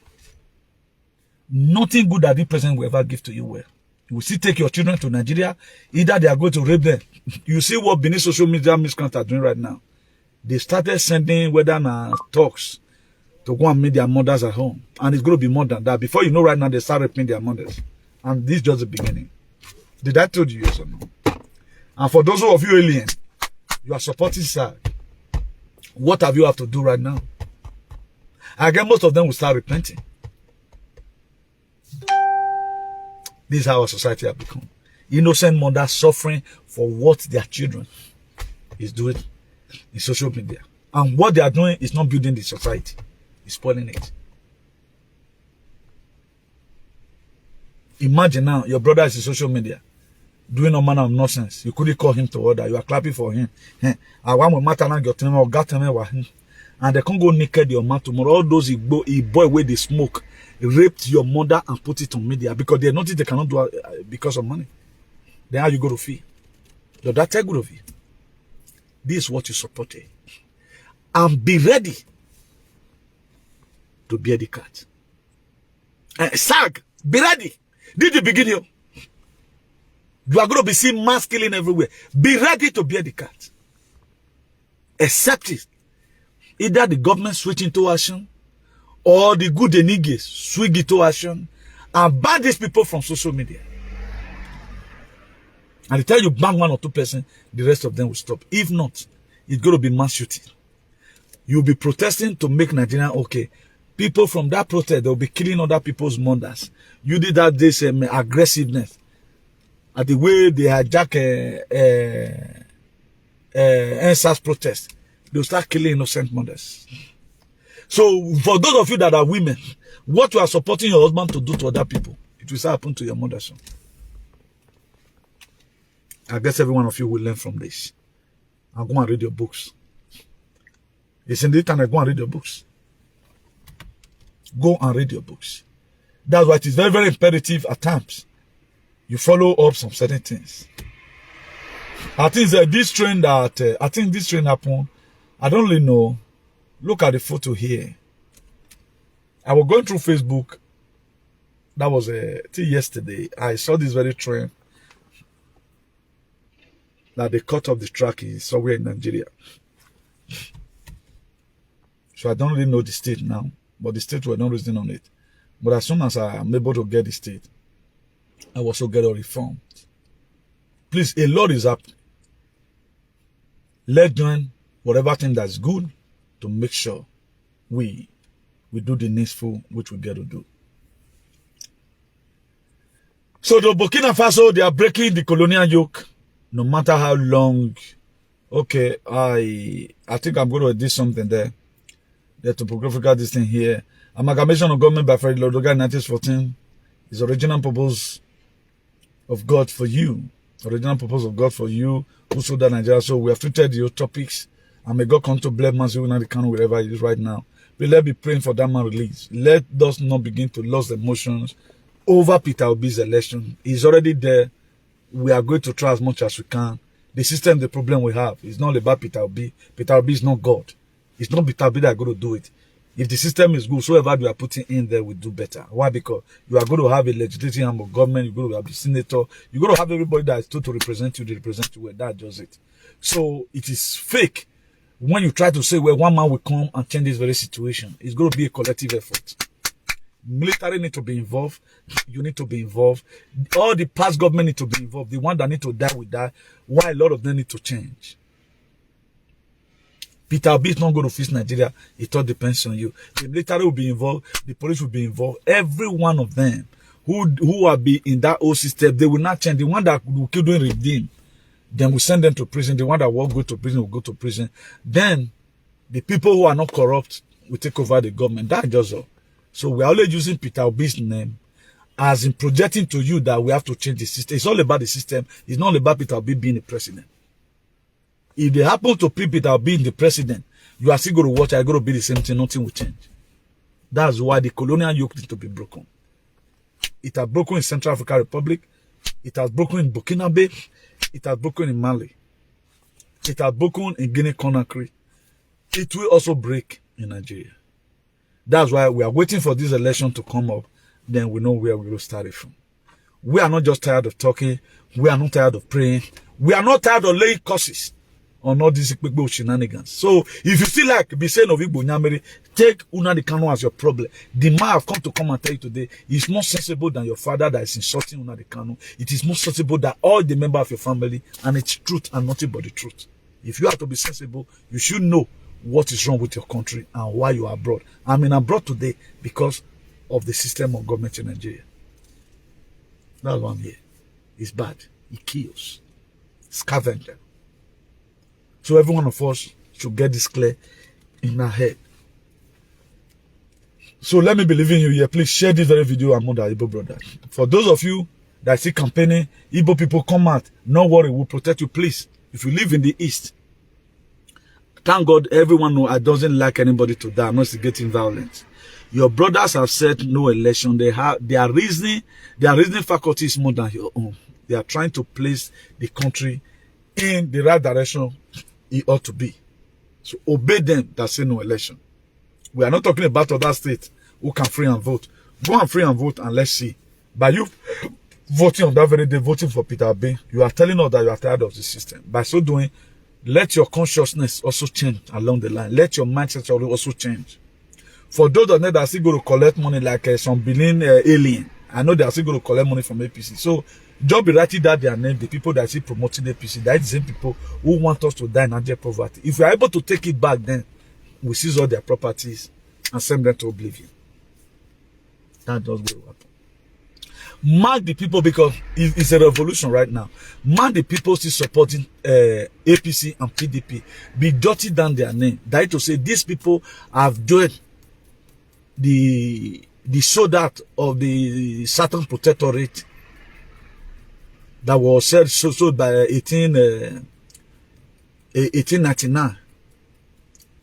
Nothing good that this present will ever give to you well. You will still take your children to Nigeria. Either they are going to rape them. You see what Benin social media miscreants are doing right now. They started sending Western talks to go and meet their mothers at home. And it's going to be more than that. Before you know right now, they start raping their mothers. And this is just the beginning. Did I tell you yes or no? And for those of you aliens, you are supporting side. What have you have to do right now? Again, most of them will start repenting. This is how our society has become. Innocent mothers suffering for what their children is doing in social media. And what they are doing is not building the society. It's spoiling it. Imagine now, your brother is in social media doing all manner of nonsense. You couldn't call him to order. You are clapping for him. I want to matter now, and they can't go naked your man tomorrow. All those boy where they smoke, raped your mother and put it on media because they notice they cannot do it because of money. Then how you go to feel? Your dad take good of you. This is what you supported. And be ready to bear the cat. SAG, be ready. This is the beginning. You are going to be seeing mass killing everywhere. Be ready to bear the cat. Accept it. Either the government switch into action or the good niggas swing into action and ban these people from social media. And they tell you ban 1 or 2%, the rest of them will stop. If not, it's going to be mass shooting. You'll be protesting to make Nigeria okay. People from that protest, they'll be killing other people's mothers. You did that this aggressiveness. At the way they hijack NSAS protest, they'll start killing innocent mothers. So for those of you that are women, what you are supporting your husband to do to other people, it will happen to your mother soon. I guess every one of you will learn from this. And go and read your books. It's in the internet, go and read your books. Go and read your books. That's why it is very, very imperative at times you follow up some certain things. I think this trend happened. I don't really know. Look at the photo here. I was going through Facebook. That was till yesterday. I saw this very trend that they cut off the track is somewhere in Nigeria. So I don't really know the state now, but the state were not reasoning on it. But as soon as I am able to get the state, I will also get a reform. Please, a lot is happening. Let's join whatever thing that's good to make sure we do the needful which we get to do. So the Burkina Faso, they are breaking the colonial yoke, no matter how long. Okay, I think I'm going to do something there. The topographical this thing here. Amalgamation of government by Fred Lodoga in 1914 is original purpose of God for you. Original purpose of God for you who sold that Nigeria. So we have treated your topics. And may God come to bless Mazi Nnamdi Kanu wherever he is right now. But let's be praying for that man release. Let us not begin to lose emotions over Peter Obi's election. He's already there. We are going to try as much as we can. The system, the problem we have is not about Peter Obi. Peter Obi is not God. It's not Peter Obi that are going to do it. If the system is good, so whatever you are putting in there will do better. Why? Because you are going to have a legislative arm of government, you're going to have the senator, you're going to have everybody that is told to represent you, they represent you well. That's just it. So it is fake when you try to say, well, one man will come and change this very situation. It's going to be a collective effort. Military need to be involved. You need to be involved. All the past government need to be involved. The one that need to die will die. Why a lot of them need to change. Peter Obi is not going to fix Nigeria. It all depends on you. The military will be involved. The police will be involved. Every one of them who will be in that old system, they will not change. The one that will keep doing redeem, then we send them to prison. The one that will go to prison will go to prison. Then the people who are not corrupt will take over the government. That's just all. So we are always using Peter Obi's name as in projecting to you that we have to change the system. It's all about the system. It's not about Peter Obi being the president. If they happen to put Peter Obi in the president, you are still going to watch. It's going to be the same thing. Nothing will change. That's why the colonial yoke needs to be broken. It has broken in Central African Republic. It has broken in Burkina Faso. It has broken in Mali. It has broken in Guinea-Conakry. It will also break in Nigeria. That's why we are waiting for this election to come up. Then we know where we will start it from. We are not just tired of talking. We are not tired of praying. We are not tired of laying curses on all these Igbo shenanigans. So if you feel like be saying of Igbo Nyamiri, take Nnamdi Kanu as your problem. The man I've come and tell you today is more sensible than your father that is insulting Nnamdi Kanu. It is more sensible than all the members of your family, and it's truth and nothing but the truth. If you have to be sensible, you should know what is wrong with your country and why you are abroad. I'm in abroad today because of the system of government in Nigeria. That's why I'm here. It's bad. It kills. Scavenger. So every one of us should get this clear in our head. So let me believe in you here. Please share this very video among the Igbo brothers. For those of you that see campaigning, Igbo people come out. No worry, we'll protect you, please. If you live in the East, thank God everyone knows I doesn't like anybody to die. I'm not getting violence. Your brothers have said no election. Their reasoning faculty is more than your own. They are trying to place the country in the right direction it ought to be. So obey them that say no election. We are not talking about other states who can free and vote. Go and free and vote and let's see. By you voting on that very day, voting for Peter Obi, you are telling us that you are tired of the system. By so doing, let your consciousness also change along the line. Let your mindset also change. For those that are still going to collect money like some billion alien, I know they are still going to collect money from APC. So just be writing that their name, the people that are still promoting APC, that is the same people who want us to die in Nigeria poverty. If we are able to take it back, then we seize all their properties and send them to oblivion. That does what will happen. Mark the people, because it's a revolution right now. Mark the people still supporting APC and PDP. Be jotting down their name. That is to say, these people have joined the soldat of the Southern Protectorate that was sold by 1899.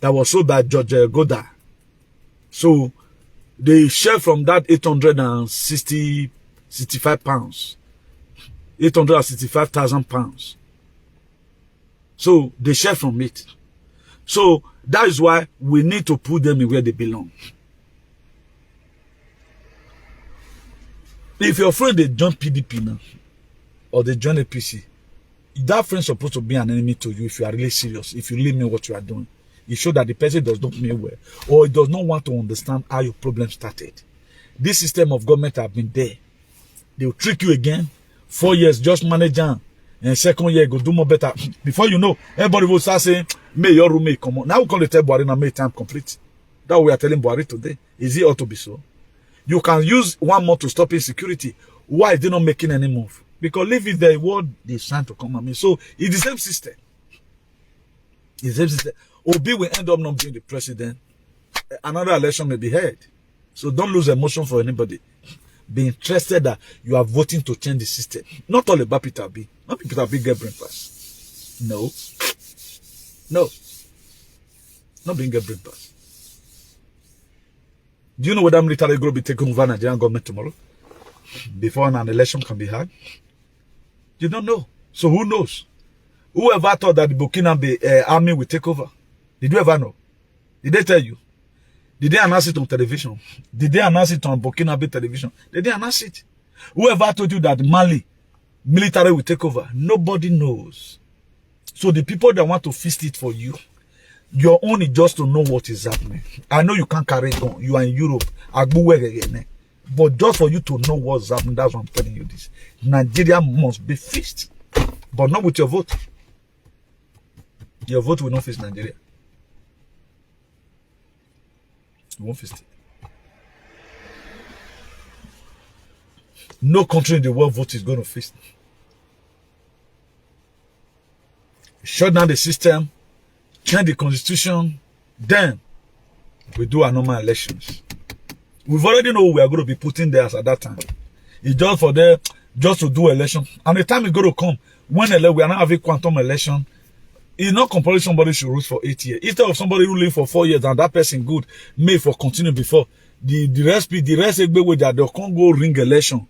That was sold by George Goddard. So they share from that 865 pounds, 865,000 pounds. So they share from it. So that is why we need to put them in where they belong. If your friend they join PDP now, or they join APC, that friend is supposed to be an enemy to you if you are really serious, if you really mean what you are doing. It shows that the person does not mean well, or it does not want to understand how your problem started. This system of government have been there. They will trick you again. 4 years, just manage them. And second year, go do more better. Before you know, everybody will start saying, may your roommate come on. Now we call it Buhari and make time complete. That we are telling Buhari today. Is it ought to be so? You can use 1 month to stop insecurity. Why is they not making any move? Because leave it there, what they trying to come at me. So it's the same system. It's the same system. Obi will end up not being the president. Another election may be held. So don't lose emotion for anybody. Be interested that you are voting to change the system. Not all about Peter B. Not Peter B get brain pass. No. No. Not being get brain pass. Do you know whether military group will be taking over Nigerian government tomorrow? Before an election can be had? You don't know. So who knows? Whoever thought that the Burkina army will take over? Did you ever know? Did they tell you? Did they announce it on television? Did they announce it on Burkina television? Did they announce it? Whoever told you that Mali military will take over? Nobody knows. So the people that want to fist it for you, your own is just to know what is happening. I know you can't carry gun. You are in Europe. But just for you to know what's happening, that's why I'm telling you this. Nigeria must be fixed. But not with your vote. Your vote will not fix Nigeria. You won't fix it. No country in the world vote is going to fix it. Shut down the system, change the constitution, then we do our normal elections. We've already know we are going to be putting there at that time. It's just for them, just to do election. And the time is going to come when we are not having quantum election. It's not compulsory somebody should rule for 8 years. Instead of somebody ruling for 4 years and that person good, may for continue before. The rest way that they can't go ring election,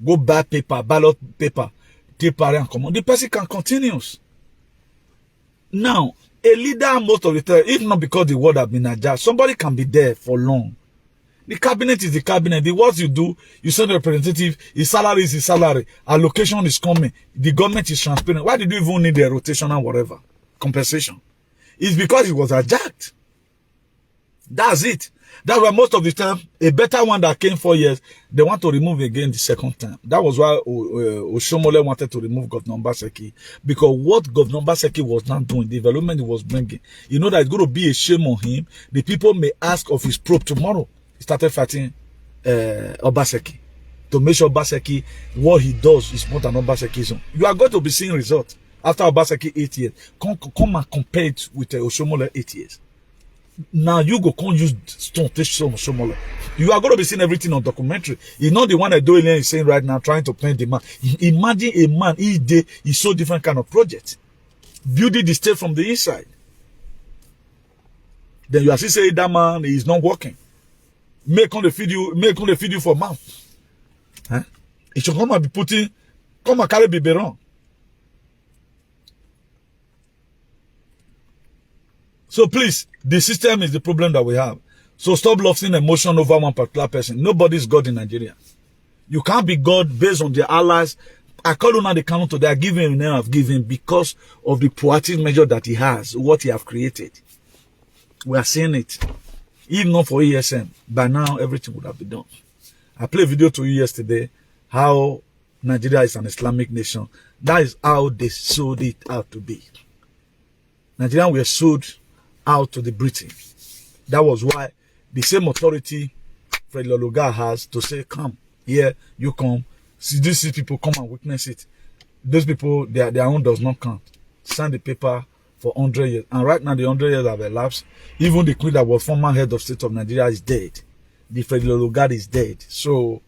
go buy paper, ballot paper, take and come on. The person can continue. Now, a leader most of the time, if not because the word have been adjusted, somebody can be there for long. The cabinet is the cabinet. The words you do, you send a representative, his salary is his salary, allocation is coming, the government is transparent. Why did you even need a rotation and whatever? compensation. It's because it was hijacked. That's it. That's why most of the time, a better one that came 4 years, they want to remove again the second time. That was why Oshomole wanted to remove Governor Obaseki. Because what Governor Obaseki was not doing, the development he was bringing, you know that it's going to be a shame on him. The people may ask of his probe tomorrow. He started fighting Obaseki. To make sure Obaseki, what he does is more than Obaseki's own. You are going to be seeing results after Obaseki 8 years. Come and compare it with Oshomole 8 years. Now you go can't use stone take some Oshomole. You are going to be seeing everything on documentary. It's not the one that Doyle is saying right now, trying to paint the man. Imagine a man each day is so different kind of project. Building the state from the inside. Then you are still saying that man is not working. Make on the video for mouth. Huh? It should come and be putting, come and carry biberon. So please, the system is the problem that we have. So stop losing emotion over one particular person. Nobody's God in Nigeria. You can't be God based on their allies. I call Colonial the Kanu today. I give him the name I've given because of the proactive measure that he has, what he have created. We are seeing it. Even not for ESM, by now everything would have been done. I played a video to you yesterday how Nigeria is an Islamic nation. That is how they sold it out to be. Nigerians were sold out to the British. That was why the same authority Fred Lologa has to say, come here, you come. See, these people come and witness it. Those people, their own does not count. Sign the paper for 100 years. And right now, the 100 years have elapsed. Even the queen that was former head of state of Nigeria is dead. The Fred Lologa is dead. So,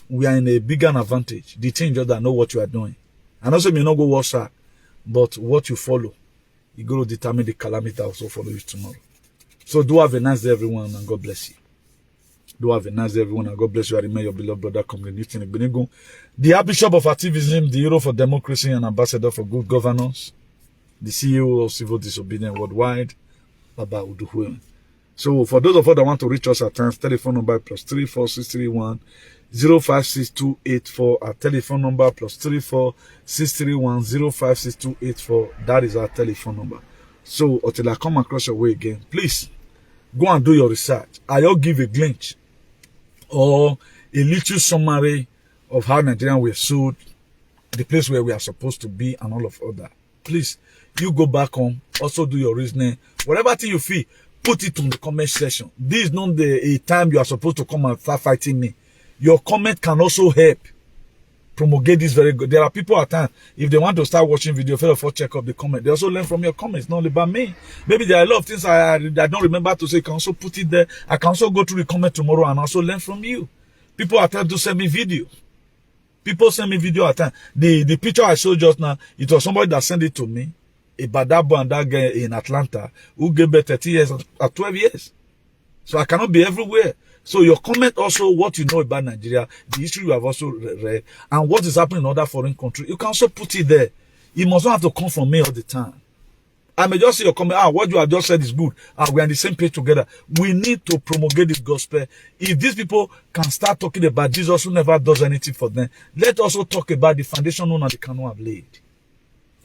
we are in a bigger advantage. The thing just that know what you are doing. And also, may not go worse, but what you follow, you go to determine the calamity that also follow you tomorrow. So do have a nice day, everyone, and God bless you. Do have a nice day, everyone, and God bless you. I remain your beloved brother, Comrade Newton Igbenigun, the Archbishop of Activism, the hero for democracy and ambassador for good governance, the CEO of Civil Disobedience Worldwide, Baba Uduhwe. So for those of us that want to reach us at times, telephone number +34631 056284. Our telephone number +34631 056284. That is our telephone number. So until I come across your way again, please go and do your research. I'll give a glimpse or a little summary of how Nigerians were sold, the place where we are supposed to be, and all of that. Please, you go back home, also do your reasoning. Whatever thing you feel, put it on the comment section. This is not a time you are supposed to come and start fighting me. Your comment can also help promulgate this very good. There are people at times, if they want to start watching video, first of all, check up the comment. They also learn from your comments, not only about me. Maybe there are a lot of things I don't remember to say. You can also put it there. I can also go through the comment tomorrow and also learn from you. People at times do send me video. People send me video at times. The picture I showed just now, it was somebody that sent it to me. About that boy and that girl in Atlanta who gave birth 30 years at 12 years. So I cannot be everywhere. So your comment also what you know about Nigeria, the history you have also read, and what is happening in other foreign countries. You can also put it there. It must not have to come from me all the time. I may just see your comment, what you have just said is good. We are on the same page together. We need to promulgate this gospel. If these people can start talking about Jesus who never does anything for them, let us also talk about the foundation Nnamdi Kanu have laid.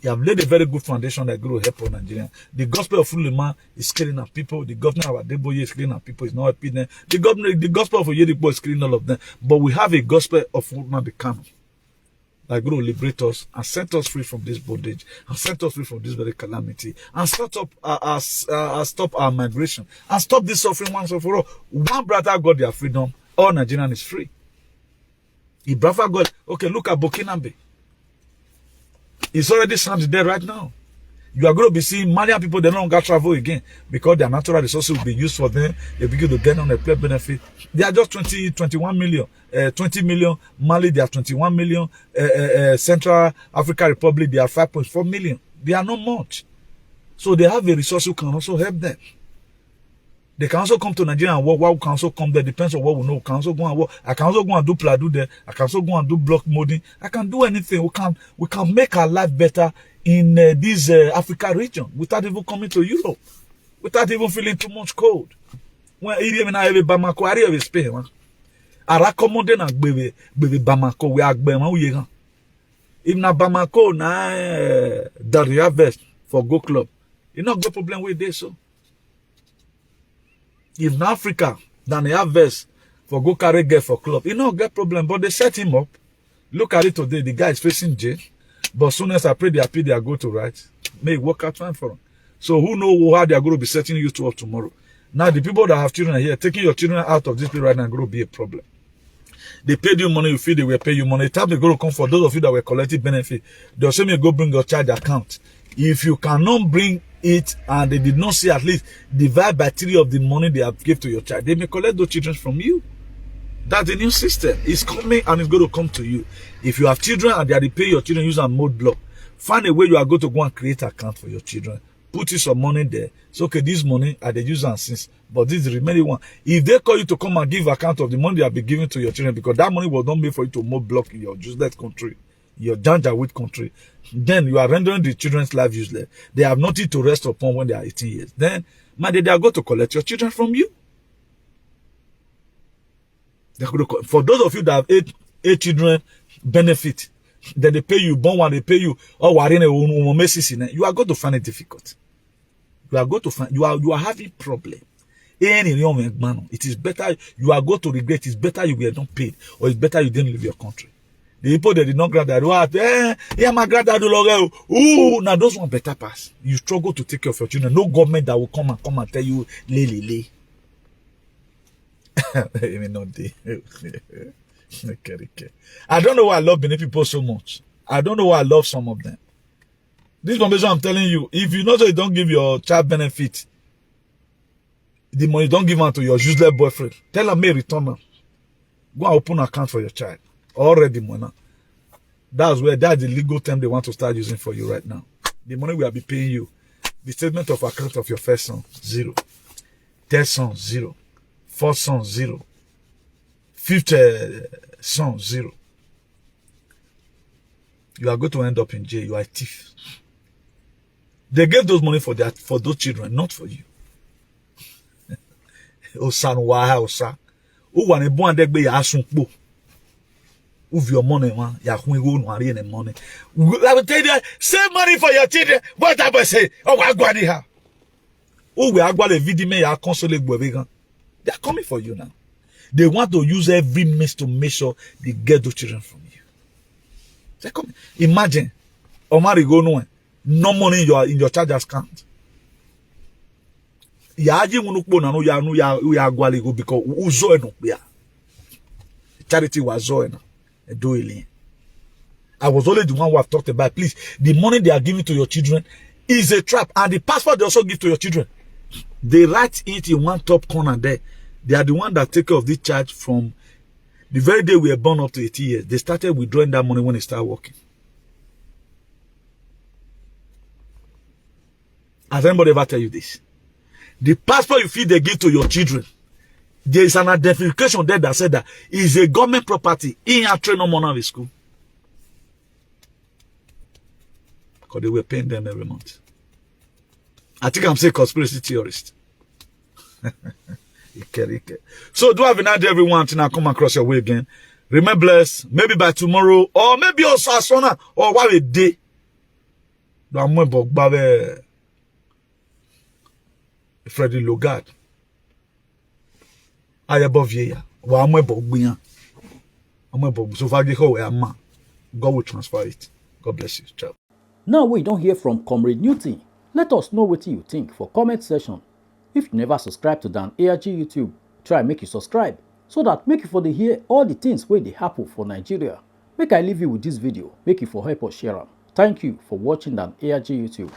You have laid a very good foundation that will help on Nigeria. The gospel of Fulima is killing our people. The governor of Adeboye is killing our people. It's not helping them. The gospel of Oyedipo is killing all of them. But we have a gospel of Nnamdi Kanu that will liberate us and set us free from this bondage and set us free from this very calamity and stop our migration and stop this suffering once and for all. One brother got their freedom. All Nigerian is free. If brother got, okay, look at Burkina. It's already slammed there right now. You are going to be seeing Malian people, they no longer travel again because their natural resources will be used for them. They begin to get on a play benefit. They are just 21 million. 20 million. Mali, they are 21 million. Central African Republic, they are 5.4 million. They are not much. So they have a resource who can also help them. They can also come to Nigeria and work. What can also come there depends on what we know. We can also go and work. I can also go and do Pladu there. I can also go and do block molding. I can do anything. We can make our life better in this Africa region without even coming to Europe, without even feeling too much cold. When even I have Bamako, I have Spain. I recommend na bebe Bamako we agbe man uye kan. If na Bamako na Daria vest for go club. You not got problem with this, so. If in Africa, then they have verse for go carry girl for club, you not get problem, but they set him up. Look at it today, the guy is facing jail. But soon as I pray, they appeal, they are go to right. Make work out fine for them. So who know how they are going to be setting you to up tomorrow? Now the people that have children here, taking your children out of this place right now, going to be a problem. They paid you money, you feel they will pay you money. The time they going to come for those of you that were collecting benefit, they'll say me go bring your child account. If you cannot bring it and they did not see at least divide by 3 of the money they have given to your child, they may collect those children from you. That's the new system. It's coming and it's going to come to you. If you have children and they are to pay your children using a mode block, find a way you are going to go and create an account for your children. Put in some money there. So, okay, this money are the user and since, but this is the remaining one. If they call you to come and give account of the money they have been giving to your children, because that money was not made for you to mode block in your useless country, your Janjaweed country, then you are rendering the children's life useless. They have nothing to rest upon when they are 18 years. Then, man, they are going to collect your children from you. For those of you that have eight children benefit, then they pay you, born one, they pay you, or you are going to find it difficult. You are going to find, you are having problem. It is better, you are going to regret, it's better you were not paid, or it's better you didn't leave your country. The people that did not graduate, my graduate, now those one better pass. You struggle to take care of your children. No government that will come and tell you, lay. I don't know why I love Benin people so much. I don't know why I love some of them. This information I'm telling you, if you know that you don't give your child benefit, the money don't give out to your useless boyfriend, tell him may return them. Go and open an account for your child. Already money. That's the legal term they want to start using for you right now. The money we will be paying you. The statement of account of your first son, 0. Third son, 0. Fourth son, 0. Fifth son, 0. You are going to end up in jail. You are a thief. They gave those money for those children, not for you. Osan waha osa. Uwane bo andegbe ya asunpo. Uf your money, man. Ya hungo nwari ene money. I will tell you, save money for your children. What I say? Oh, agwani ha. Oh, we agwale vidime ya console gwevegan. They are coming for you now. They want to use every means to make sure they get those children from you. They're coming. Imagine, Omari go no money in your charger's account. Yaji munukbo na no ya gwale go because uzo eno ya. Charity was zo eno. I was only the one who have talked about. Please, the money they are giving to your children is a trap, and the passport they also give to your children. They write it in one top corner there. They are the one that take care of this charge from the very day we were born up to 80 years. They started withdrawing that money when they start working. Has anybody ever tell you this? The passport you feel they give to your children, there is an identification there that said that is a government property in your train no money of school. Because they were paying them every month. I think I'm saying conspiracy theorist. So do have an idea everyone till I come across your way again. Remember blessed, maybe by tomorrow, or maybe also as soon or what a day. Freddy Logard. I above ye. Well, I'm so far God will transfer it. God bless you. Ciao. Now we don't hear from Comrade Newton. Let us know what you think for comment section. If you never subscribe to Dan ARG YouTube, try make you subscribe so that make you for the hear all the things where they happen for Nigeria. Make I leave you with this video, make you for help us share them. Thank you for watching Dan ARG YouTube.